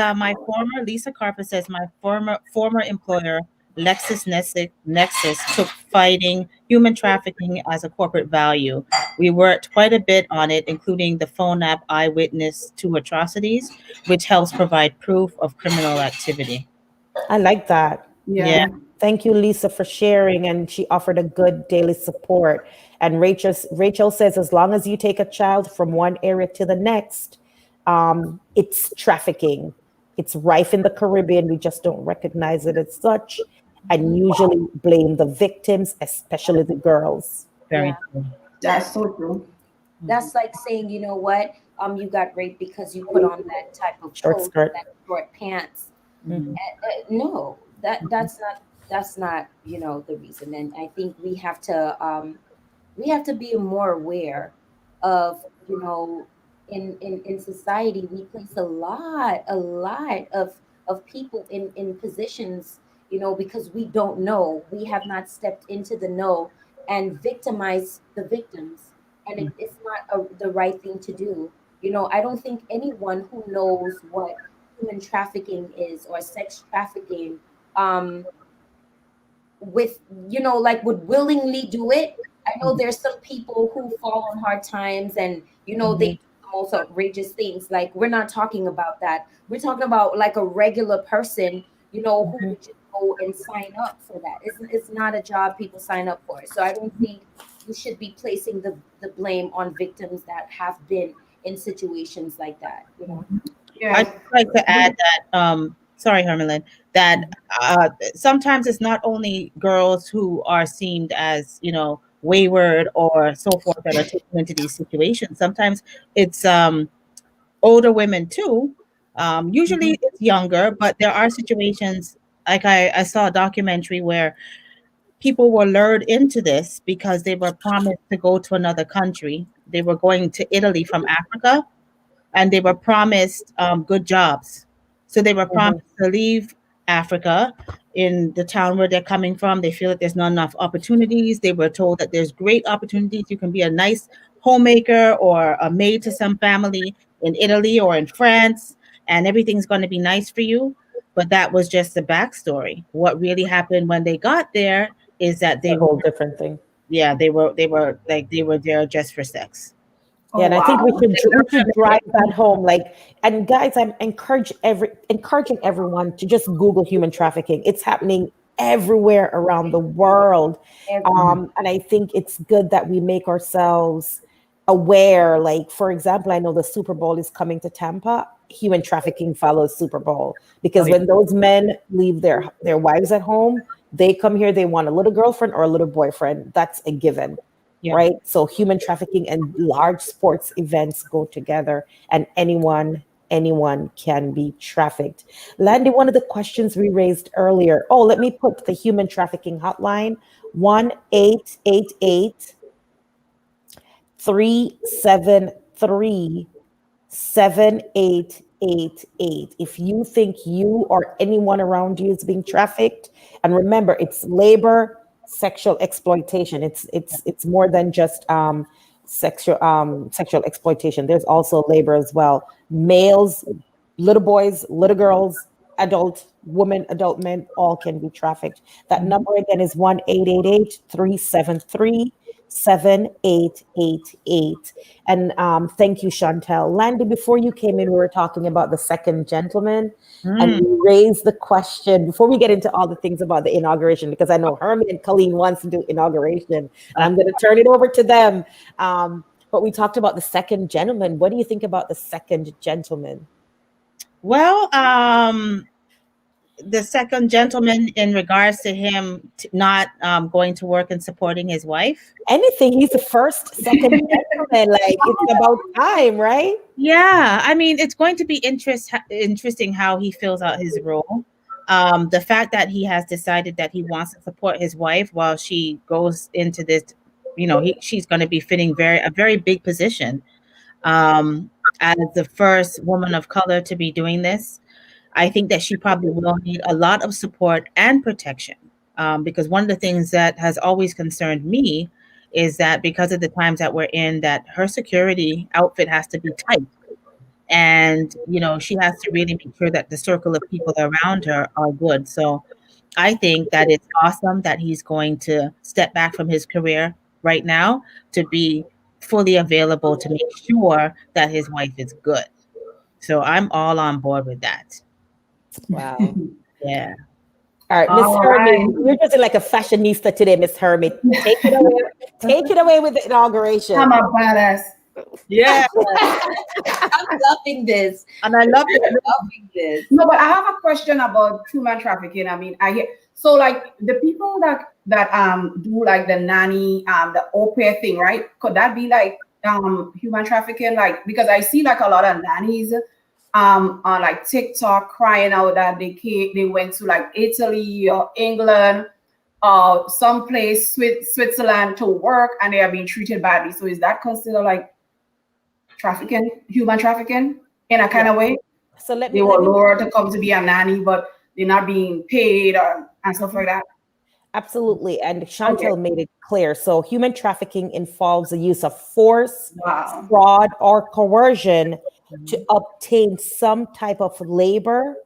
Lisa Carper says, my former employer, Nexus, took fighting human trafficking as a corporate value. We worked quite a bit on it, including the phone app Eyewitness to Atrocities, which helps provide proof of criminal activity. I like that. Yeah. Thank you, Lisa, for sharing. And she offered a good daily support. And Rachel says, as long as you take a child from one area to the next, it's trafficking. It's rife in the Caribbean. We just don't recognize it as such and usually blame the victims, especially the girls. Very true. That's so true. That's like saying, you know what, you got raped because you put on that type of Short skirt. that short pants. Mhm. No, that's not the reason. And I think we have to be more aware of, in society we place a lot of people in positions, because we don't know, we have not stepped into the know and victimize the victims, and it's not the right thing to do. I don't think anyone who knows what human trafficking is or sex trafficking would willingly do it. I know there's some people who fall on hard times and they do the most outrageous things. Like, we're not talking about that. We're talking about like a regular person, who would just go and sign up for that. It's not a job people sign up for. So I don't think we should be placing the blame on victims that have been in situations like that. Yeah. I'd like to add that, sorry, Hermelin, that sometimes it's not only girls who are seen as, wayward or so forth that are taken into these situations. Sometimes it's older women too, Usually it's younger, but there are situations like I saw a documentary where people were lured into this because they were promised to go to another country. They were going to Italy from Africa, and they were promised good jobs. So they were promised to leave Africa in the town where they're coming from. They feel that there's not enough opportunities. They were told that there's great opportunities. You can be a nice homemaker or a maid to some family in Italy or in France, and everything's going to be nice for you. But that was just the backstory. What really happened when they got there is that A whole different thing. they were there just for sex. Yeah, and I think we wow. should drive that home. Like, and guys, I'm encouraging everyone to just Google human trafficking. It's happening everywhere around the world, and I think it's good that we make ourselves aware. Like, for example, I know the Super Bowl is coming to Tampa. Human trafficking follows Super Bowl because when those men leave their wives at home, they come here. They want a little girlfriend or a little boyfriend. That's a given. Yeah. Right. So human trafficking and large sports events go together, and anyone can be trafficked. Landy, one of the questions we raised earlier. Oh, let me put the human trafficking hotline 1-888 373 7888. If you think you or anyone around you is being trafficked, and remember, it's labor, sexual exploitation. It's more than just sexual exploitation. There's also labor as well. Males, little boys, little girls, adult women, adult men, all can be trafficked. That number again is 1-888-373-7888. And thank you, Chantel. Landy, before you came in, we were talking about the second gentleman, and we raised the question before we get into all the things about the inauguration, because I know Herman and Colleen wants to do inauguration, and I'm going to turn it over to them. But we talked about the second gentleman. What do you think about the second gentleman? Well, the second gentleman in regards to him not going to work and supporting his wife. Anything. He's the first, second gentleman. Like, it's about time, right? Yeah, I mean, it's going to be interesting how he fills out his role. The fact that he has decided that he wants to support his wife while she goes into this, she's going to be fitting a very big position. As the first woman of color to be doing this, I think that she probably will need a lot of support and protection, because one of the things that has always concerned me is that because of the times that we're in, that her security outfit has to be tight. And, she has to really make sure that the circle of people around her are good. So I think that it's awesome that he's going to step back from his career right now to be fully available to make sure that his wife is good. So I'm all on board with that. Wow. Yeah. All right, Miss Hermie, you're just like a fashionista today, Miss Hermie. Take it away. Take it away with the inauguration. I'm a badass. Yeah. I'm loving this. And I love it. I'm loving this. No, but I have a question about human trafficking. I mean, I hear so like the people that do like the nanny, the au pair thing, right? Could that be like human trafficking? Like, because I see like a lot of nannies on like TikTok crying out that they went to like Italy or England or someplace Switzerland to work, and they are being treated badly. So is that considered like trafficking, human trafficking in a kind of way? So they were lured to come to be a nanny, but they're not being paid and stuff like that. Absolutely. And Chantel made it clear. So human trafficking involves the use of force, fraud, or coercion to obtain some type of labor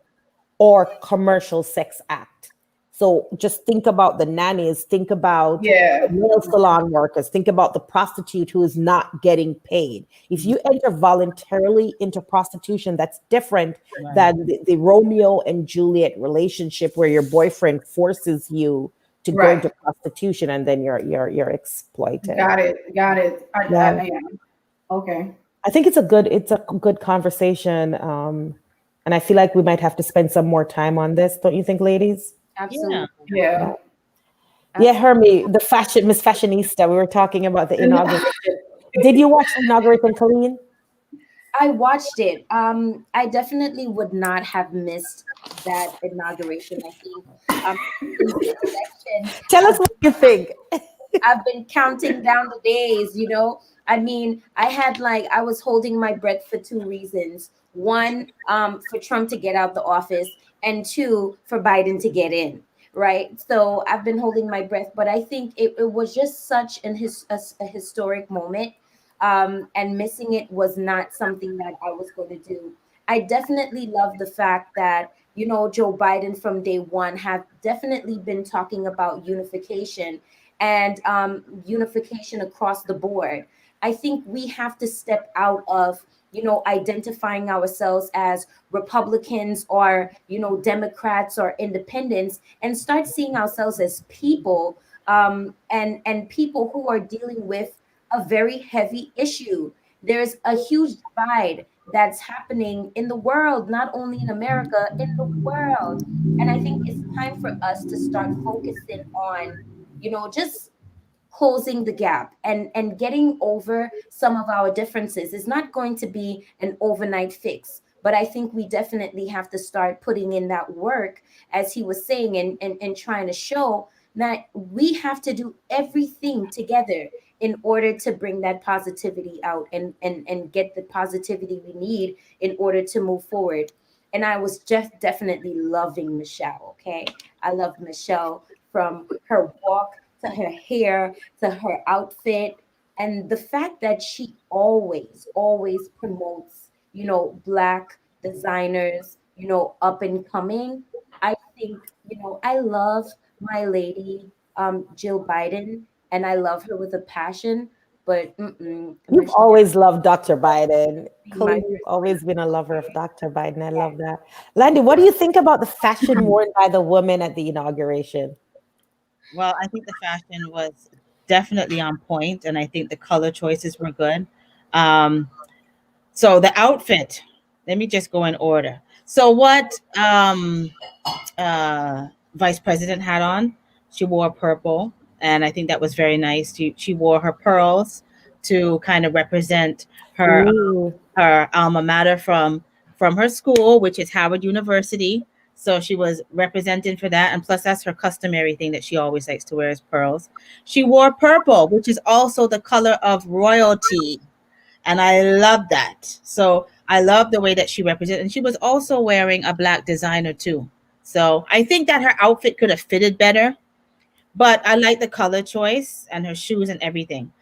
or commercial sex act. So just think about the nannies, think about the nail salon workers, think about the prostitute who is not getting paid. If you enter voluntarily into prostitution, that's different than the Romeo and Juliet relationship where your boyfriend forces you to go into prostitution and then you're exploited. Got it. Okay. I think it's a good conversation. And I feel like we might have to spend some more time on this. Don't you think, ladies? Absolutely. Yeah. Yeah, Hermie, Miss Fashionista. We were talking about the inauguration. Did you watch the inauguration, Colleen? I watched it. I definitely would not have missed that inauguration. I think since the election, Tell us what you think. I've been counting down the days, you know. I mean, I was holding my breath for two reasons. One, for Trump to get out the office, and two, for Biden to get in. Right. So I've been holding my breath, but I think it was just such a historic moment. And missing it was not something that I was going to do. I definitely love the fact that, you know, Joe Biden from day one have definitely been talking about unification and unification across the board. I think we have to step out of, you know, identifying ourselves as Republicans or, you know, Democrats or independents, and start seeing ourselves as people, and people who are dealing with a very heavy issue. There's a huge divide that's happening in the world, not only in America, in the world. And I think it's time for us to start focusing on, you know, just closing the gap and getting over some of our differences. Is not going to be an overnight fix, but I think we definitely have to start putting in that work, as he was saying, and trying to show that we have to do everything together in order to bring that positivity out, and get the positivity we need in order to move forward. And I was just definitely loving Michelle. Okay, I loved Michelle, from her walk to her hair to her outfit, and the fact that she always promotes, you know, Black designers, you know, up and coming. I think, you know, I love my lady, Jill Biden, and I love her with a passion. But You've Michelle always loved Dr. Biden. be my Colleen, you've always been a lover of Dr. Biden. I love that. Landy, what do you think about the fashion worn by the woman at the inauguration? Well, I think the fashion was definitely on point, and I think the color choices were good. Um, so the outfit, let me just go in order. So what uh, Vice President had on, she wore purple, and I think that was very nice. She wore her pearls to kind of represent her Ooh. her alma mater from her school, which is Howard University. So she was represented for that, and plus that's her customary thing that she always likes to wear is pearls. She wore purple, which is also the color of royalty, and I love that. So I love the way that she represented, and she was also wearing a black designer too. So I think that her outfit could have fitted better, but I like the color choice and her shoes and everything.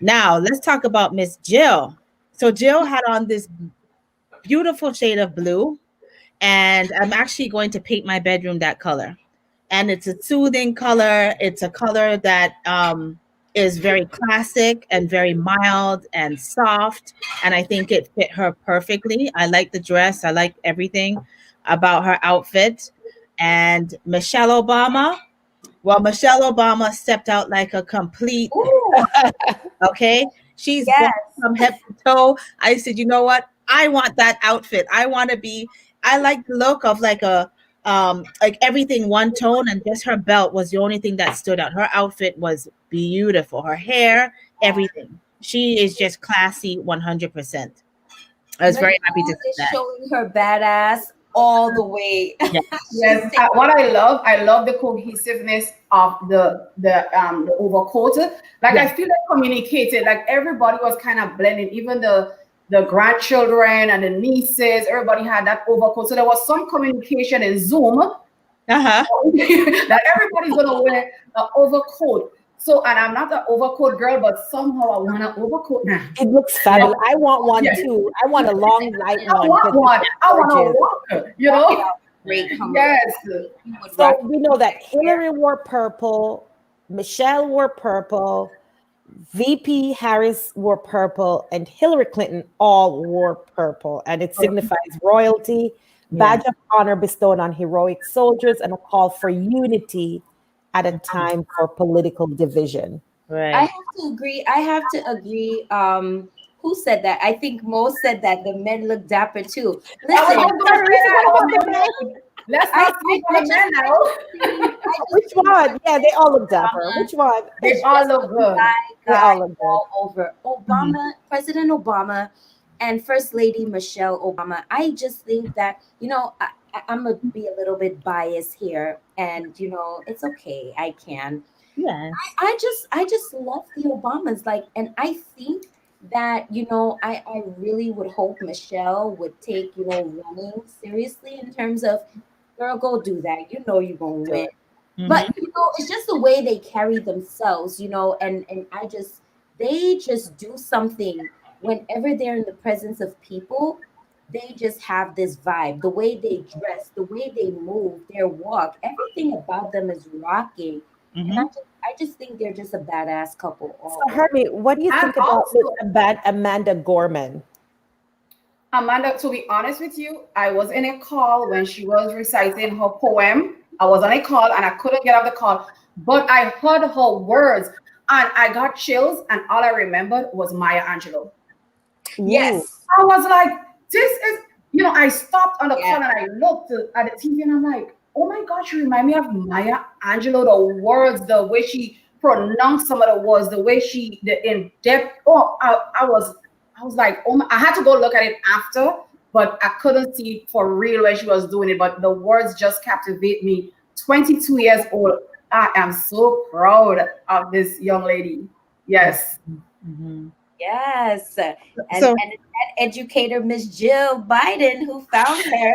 Now let's talk about Miss Jill. So Jill had on this beautiful shade of blue, and I'm actually going to paint my bedroom that color. And it's a soothing color. It's a color that is very classic and very mild and soft. And I think it fit her perfectly. I like the dress. I like everything about her outfit. And Michelle Obama, well, Michelle Obama stepped out like a complete, Ooh, okay? She's yes. from head to toe. I said, you know what? I want that outfit. I want to be, I like the look of like everything one tone, and just her belt was the only thing that stood out. Her outfit was beautiful. Her hair, everything. She is just classy 100%. I was very happy to Michelle see is that. showing her badass all the way. Yeah. Yes, what I love the cohesiveness of the overcoat. Like Yeah. I feel like communicated, like everybody was kind of blending, even the grandchildren and the nieces, everybody had that overcoat. So there was some communication in Zoom Uh-huh. that everybody's gonna wear an overcoat. So, and I'm not an overcoat girl, but somehow I want an overcoat now. It looks fabulous. I want one Yeah. too. I want a long, light I one. want 'cause one. it's I want gorgeous. a walker, you know? Great color. Yes. You would So rock we know that Hillary wore purple, Michelle wore purple, VP Harris wore purple, and Hillary Clinton all wore purple. And it signifies royalty, badge of honor bestowed on heroic soldiers, and a call for unity at a time for political division. I Right. have to agree. I have to agree. Who said that? I think Mo said that the men look dapper too. I was Listen, just gonna say that. Let's not speak I on the men now. Which one? Yeah, they all look dapper. Which one? They all look good. They guy all look good. all over. Obama, President Obama, and First Lady Michelle Obama. I just think that, I'm gonna be a little bit biased here, and it's okay. I can. Yeah. I just love the Obamas, like, and I think that I really would hope Michelle would take running seriously in terms of, girl, go do that. You're gonna win. But Mhm. it's just the way they carry themselves, and they just do something whenever they're in the presence of people. They just have this vibe, the way they dress, the way they move, their walk, everything about them is rocking. And Mhm. I just think they're just a badass couple So, all over. Hermie, what do you And think about Miss also, Amanda Gorman? Amanda, to be honest with you, I was in a call when she was reciting her poem. I was on a call and I couldn't get off the call, but I heard her words and I got chills. And all I remembered was Maya Angelou. Ooh. Yes. I was like, this is, I stopped on the Yeah. call and I looked at the TV and I'm like, oh my gosh, you remind me of Maya Angelou, the words, the way she pronounced some of the words, the way the in depth. Oh, I was like, oh my, I had to go look at it after, but I couldn't see it for real when she was doing it. But the words just captivate me. 22 years old. I am so proud of this young lady. Yes. Mhm. Yes. And So that educator, Miss Jill Biden, who found her,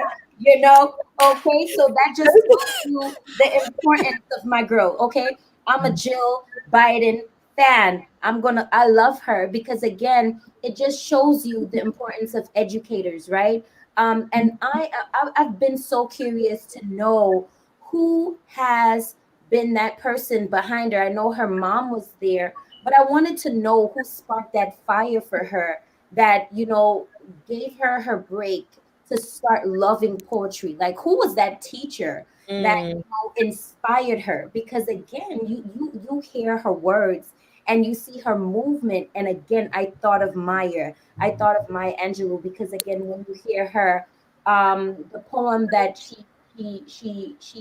okay, so that just tells you the importance of my girl. Okay. I'm a Jill Biden fan. I love her because again, it just shows you the importance of educators, right? And I've been so curious to know who has been that person behind her. I know her mom was there, but I wanted to know who sparked that fire for her that, gave her her break to start loving poetry. Like, who was that teacher that Mm. inspired her? Because again, you hear her words and you see her movement. And again, I thought of Maya. I thought of Maya Angelou because again, when you hear her, the poem that she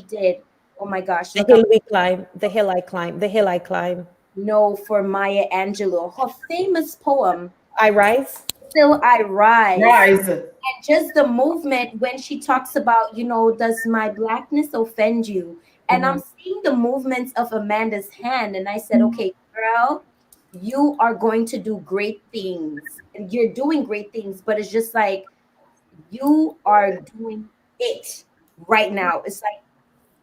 did. Oh my gosh, The look up. hill we climb, the hill I climb, the hill I climb. No, for Maya Angelou, her famous poem, I rise. Still I Rise. Rise. And just the movement when she talks about, does my blackness offend you? And I'm Mhm. seeing the movements of Amanda's hand, and I said, okay, girl, you are going to do great things. And you're doing great things, but it's just like you are doing it right now. It's like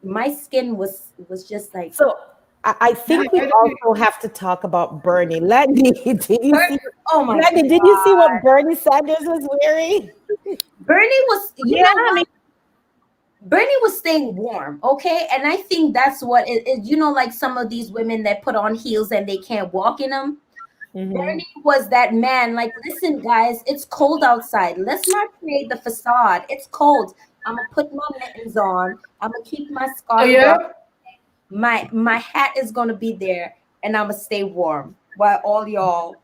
my skin was just like, So I Yeah, think we also have to talk about Bernie. Landy, did you see? oh my Landy, did you see what Bernie Sanders was wearing? Bernie was, yeah, I mean, Bernie was staying warm, okay? And I think that's what like some of these women that put on heels and they can't walk in them. Mhm. Bernie was that man, like, listen, guys, it's cold outside. Let's not create the facade. It's cold. I'm gonna put my mittens on. I'm gonna keep my oh, scarf yeah. around. My hat is gonna be there, and I'm gonna stay warm while all y'all,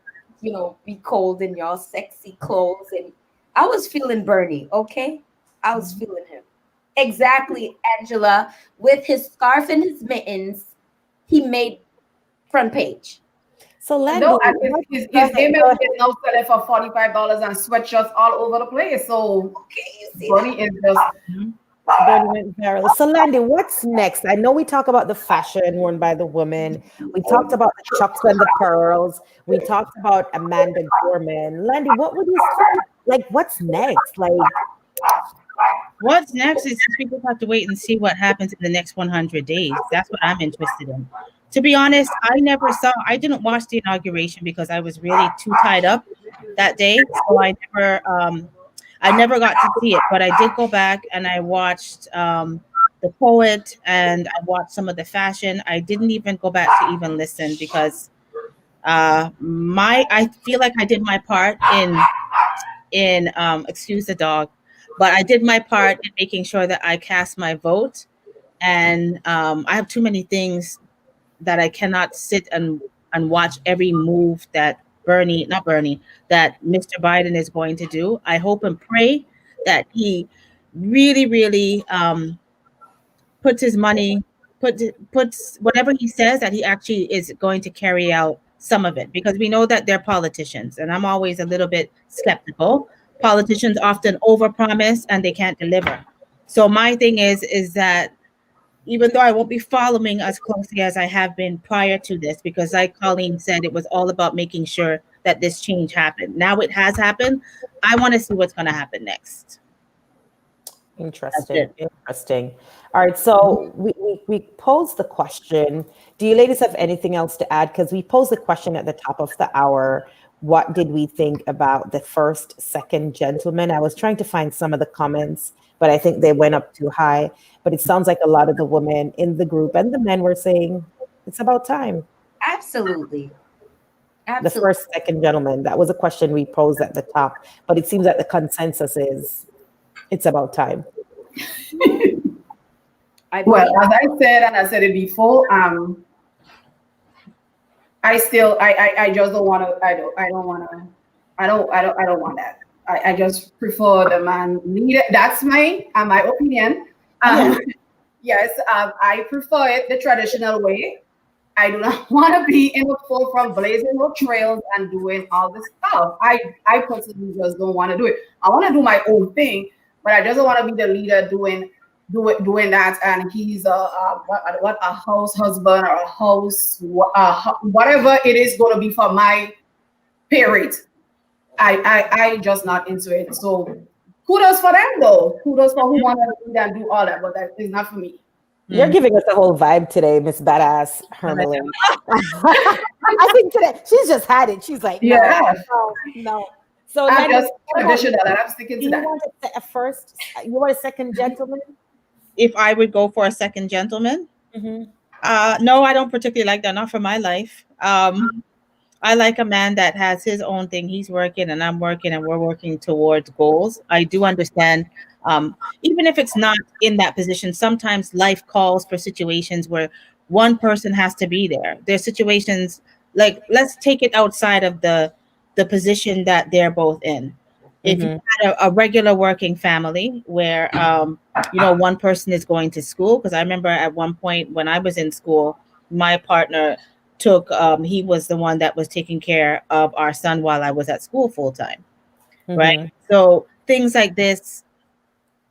be cold in y'all sexy clothes. And I was feeling Bernie, okay? I was feeling him. Exactly, Angela. With his scarf and his mittens, he made front page. So Landy, No, and his image go is now selling for $45 and sweatshirts all over the place. So Okay, you see that? Bernie is just Bernie went viral. So Landy, what's next? I know we talk about the fashion worn by the women. We talked about the chucks and the pearls. We talked about Amanda Gorman. Landy, what would you say? Like, what's next? Like, what's next is just people have to wait and see what happens in the next 100 days. That's what I'm interested in. To be honest, I didn't watch the inauguration because I was really too tied up that day. So I never got to see it, but I did go back and I watched the poet and I watched some of the fashion. I didn't even go back to even listen because I feel like I did my part in excuse the dog, but I did my part in making sure that I cast my vote. And I have too many things that I cannot sit and watch every move that not Bernie, that Mr. Biden is going to do. I hope and pray that he really, really puts his money, puts whatever he says that he actually is going to carry out some of it, because we know that they're politicians, and I'm always a little bit skeptical. Politicians often overpromise and they can't deliver. So my thing is that even though I won't be following as closely as I have been prior to this, because like Colleen said, it was all about making sure that this change happened. Now it has happened. I want to see what's going to happen next. Interesting. Interesting. All right. So we posed the question. Do you ladies have anything else to add? Because we posed the question at the top of the hour. What did we think about the first, second gentleman? I was trying to find some of the comments, but I think they went up too high. But it sounds like a lot of the women in the group and the men were saying it's about time. Absolutely. The first, second gentleman. That was a question we posed at the top. But it seems that the consensus is it's about time. Well, as I said, and I said it before, I just don't want to. I don't want to. I don't want that. I just prefer the man leader. That's my opinion. Yes, I prefer it the traditional way. I do not want to be in the forefront blazing no trails and doing all this stuff. I personally just don't want to do it. I want to do my own thing, but I just don't want to be the leader doing that. And he's a house husband or a house whatever it is going to be for my parent. I just not into it. So kudos for them though. Kudos for who want to do and do all that, but that is not for me. You're giving us a whole vibe today, Miss Badass Hermelin. I think today she's just had it. She's like, no. So I'm just traditional, and I'm sticking to that. You want a second gentleman? If I would go for a second gentleman, no, I don't particularly like that. Not for my life. I like a man that has his own thing. He's working and I'm working and we're working towards goals. I do understand. Even if it's not in that position, sometimes life calls for situations where one person has to be there. There's situations like, let's take it outside of the position that they're both in. If you had a regular working family where, one person is going to school, because I remember at one point when I was in school, my partner he was the one that was taking care of our son while I was at school full time. Right. So things like this,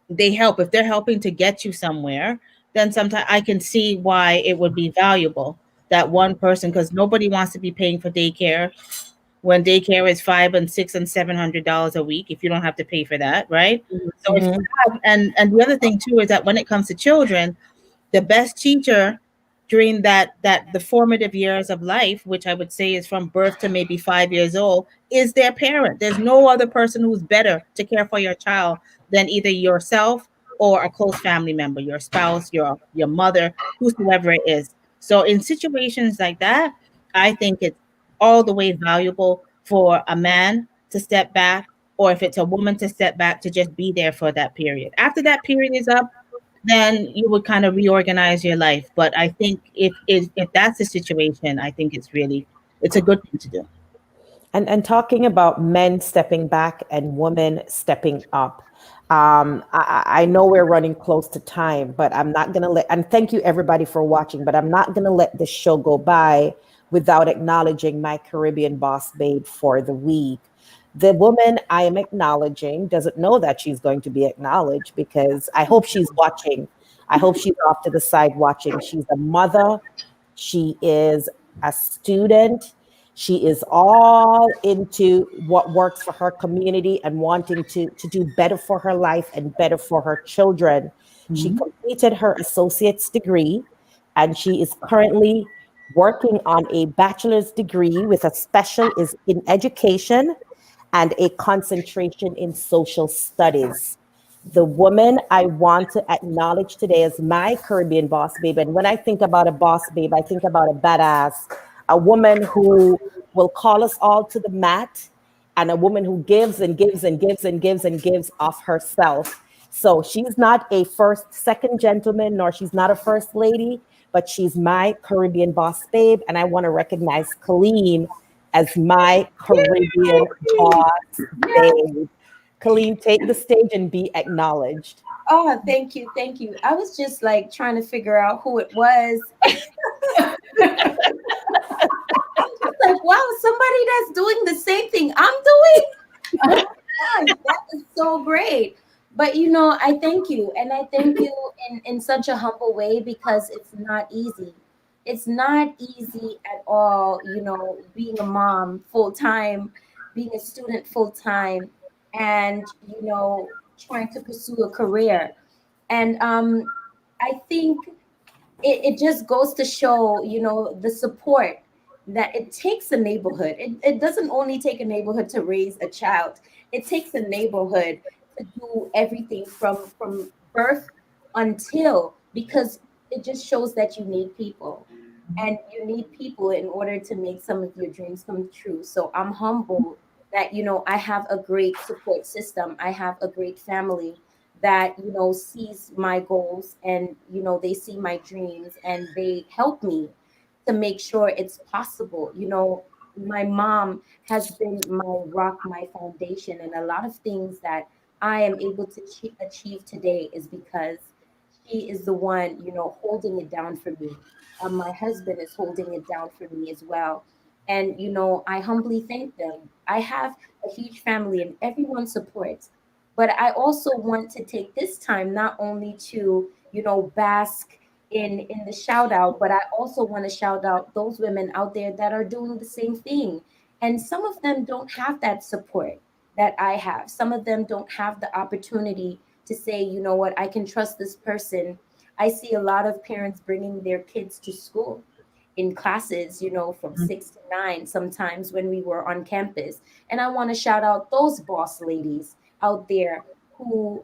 they help. If they're helping to get you somewhere, then sometimes I can see why it would be valuable that one person, because nobody wants to be paying for daycare when daycare is $500 and $600 and $700 a week. If you don't have to pay for that, right? So if you have, and the other thing too is that when it comes to children, the best teacher during the formative years of life, which I would say is from birth to maybe 5 years old, is their parent. There's no other person who's better to care for your child than either yourself or a close family member, your spouse, your mother, whosoever it is. So in situations like that, I think it's all the way valuable for a man to step back, or if it's a woman to step back, to just be there for that period. After that period is up, then you would kind of reorganize your life. But I think if that's the situation, I think it's a good thing to do. And talking about men stepping back and women stepping up, I know we're running close to time, but I'm not going to and thank you everybody for watching, but I'm not going to let this show go by without acknowledging my Caribbean boss babe for the week. The woman I am acknowledging doesn't know that she's going to be acknowledged, because I hope she's watching. I hope she's off to the side watching. She's a mother. She is a student. She is all into what works for her community and wanting to do better for her life and better for her children. She completed her associate's degree, and she is currently working on a bachelor's degree with a special is in education and a concentration in social studies. The woman I want to acknowledge today is my Caribbean boss babe. And when I think about a boss babe, I think about a badass, a woman who will call us all to the mat, and a woman who gives and gives and gives and gives and gives of herself. So she's not a second gentleman, nor she's not a first lady, but she's my Caribbean boss babe. And I want to recognize Colleen as my Caribbean boss babe. Colleen, take the stage and be acknowledged. Oh, thank you. Thank you. I was just like trying to figure out who it was. Like, wow, somebody that's doing the same thing I'm doing. Gosh, that is so great. But I thank you, and I thank you in such a humble way, because it's not easy. It's not easy at all, being a mom full time, being a student full time, and trying to pursue a career. And I think it just goes to show, the support that it takes a neighborhood. It doesn't only take a neighborhood to raise a child. It takes a neighborhood to do everything from birth until, because it just shows that you need people, and you need people in order to make some of your dreams come true. So I'm humbled that I have a great support system. I have a great family that sees my goals, and they see my dreams, and they help me to make sure it's possible. My mom has been my rock, my foundation, and a lot of things that I am able to achieve today is because she is the one holding it down for me. My husband is holding it down for me as well, and I humbly thank them. I have a huge family, and everyone supports. But I also want to take this time not only to bask in the shout out, but I also want to shout out those women out there that are doing the same thing. And some of them don't have that support that I have. Some of them don't have the opportunity to say, you know what, I can trust this person. I see a lot of parents bringing their kids to school in classes, from 6 to 9, sometimes when we were on campus. And I want to shout out those boss ladies out there who,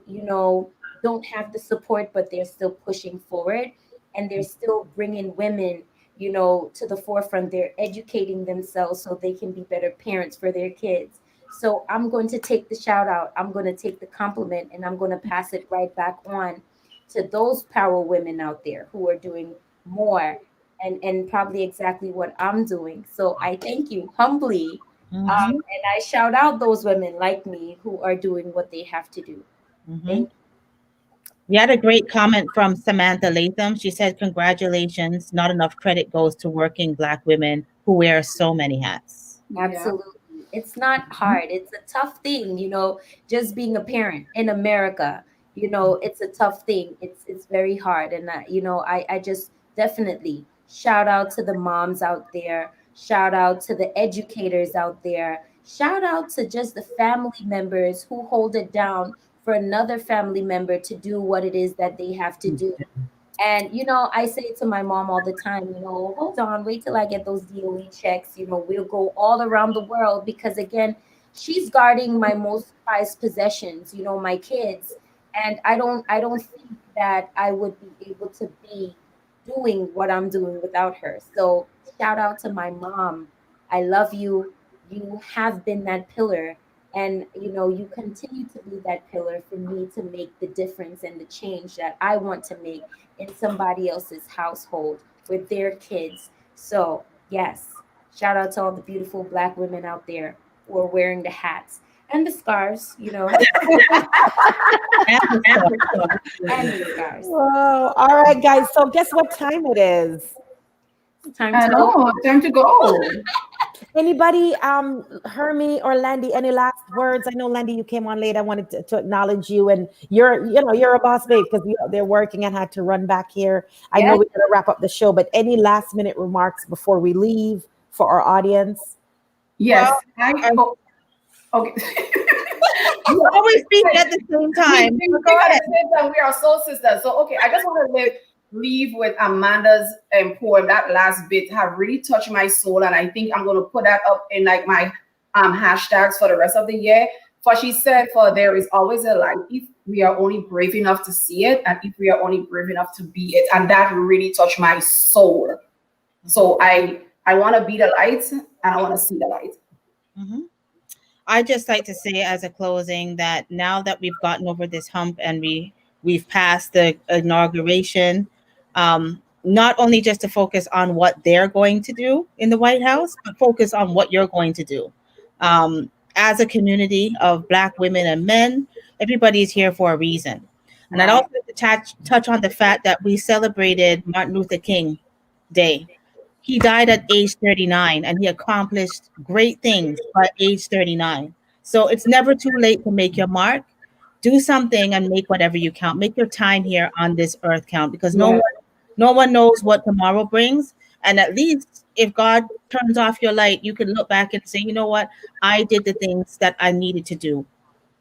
don't have the support, but they're still pushing forward, and they're still bringing women, to the forefront. They're educating themselves so they can be better parents for their kids. So I'm going to take the shout out, I'm going to take the compliment, and I'm going to pass it right back on to those power women out there who are doing more, and probably exactly what I'm doing. So I thank you humbly. And I shout out those women like me who are doing what they have to do. Thank you. We had a great comment from Samantha Latham. She said, "Congratulations. Not enough credit goes to working Black women who wear so many hats." Absolutely. It's not hard. It's a tough thing, just being a parent in America. It's a tough thing. It's very hard. And I just definitely shout out to the moms out there. Shout out to the educators out there. Shout out to just the family members who hold it down for another family member to do what it is that they have to do. And I say to my mom all the time, hold on, wait till I get those DOE checks. We'll go all around the world, because again, she's guarding my most prized possessions, my kids. And I don't think that I would be able to be doing what I'm doing without her. So shout out to my mom. I love you. You have been that pillar, and you continue to be that pillar for me to make the difference and the change that I want to make in somebody else's household with their kids. So yes, shout out to all the beautiful Black women out there who are wearing the hats and the scarves, and the scarves. Whoa. All right, guys. So guess what time it is? Time I to go. know, time to go. Anybody, Hermie or Landy, any last words? I know, Landy, you came on late. I wanted to acknowledge you, and you're a boss babe, because they're working and had to run back here. I know Yes. we're gonna wrap up the show, but any last minute remarks before we leave for our audience? Yes. Okay. You always speak at the same time. We Go ahead. at the same time, we are soul sisters. So okay, I just want to leave with Amanda's poem. That last bit have really touched my soul, and I think I'm going to put that up in like my hashtags for the rest of the year. For she said, "For there is always a light if we are only brave enough to see it, and if we are only brave enough to be it." And that really touched my soul. So I want to be the light, and I want to see the light. I just like to say as a closing that now that we've gotten over this hump and we've passed the inauguration, not only just to focus on what they're going to do in the White House, but focus on what you're going to do. As a community of Black women and men, everybody's here for a reason. And I'd also like to touch on the fact that we celebrated Martin Luther King Day He died at age 39 and he accomplished great things by age 39. So it's never too late to make your mark. Do something and make whatever you count. Make your time here on this earth count, because no one knows what tomorrow brings. And at least if God turns off your light, you can look back and say, you know what? I did the things that I needed to do.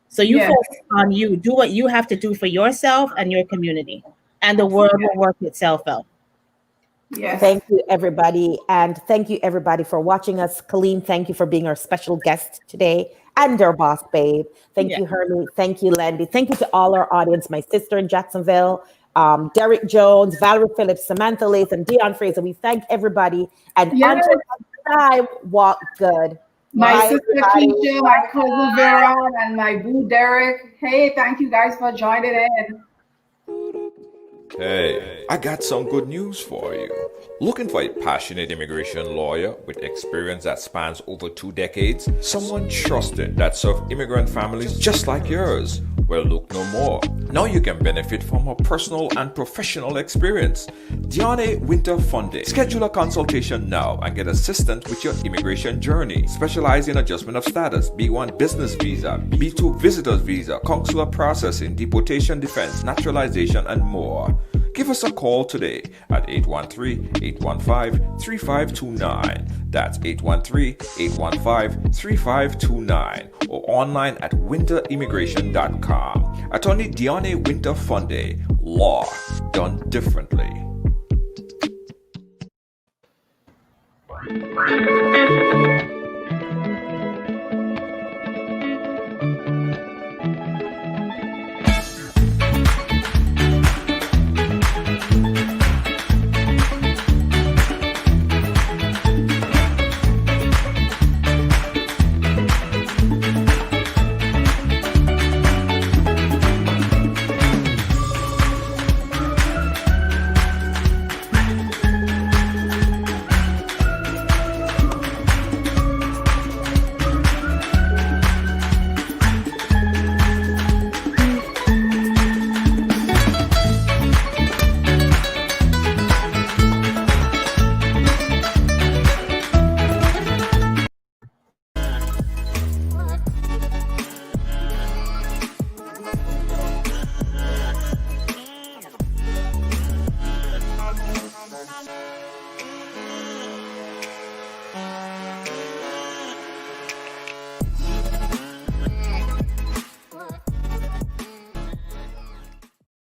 So you focus on you. Do what you have to do for yourself and your community, and the world will work itself out. Yes. Thank you, everybody. And thank you, everybody, for watching us. Colleen, thank you for being our special guest today and our boss, babe. Thank you, Hermie. Thank you, Landy. Thank you to all our audience, my sister in Jacksonville, Derek Jones, Valerie Phillips, Samantha Latham, Dion Fraser. We thank everybody. And until next time, walk good. My Bye, sister everybody. Keisha, my cousin Vera, and my boo Derek. Hey, thank you guys for joining in. Hey, I got some good news for you. Looking for a passionate immigration lawyer with experience that spans over 2 decades? Someone trusted that serves immigrant families just like yours? Well, look no more. Now you can benefit from her personal and professional experience. Diane Winter Funde. Schedule a consultation now and get assistance with your immigration journey. Specialize in adjustment of status, B1 business visa, B2 visitors visa, consular processing, deportation defense, naturalization, and more. Give us a call today at 813-815-3529. That's 813-815-3529 or online at winterimmigration.com. Attorney Diane Winter Funde. Law done differently.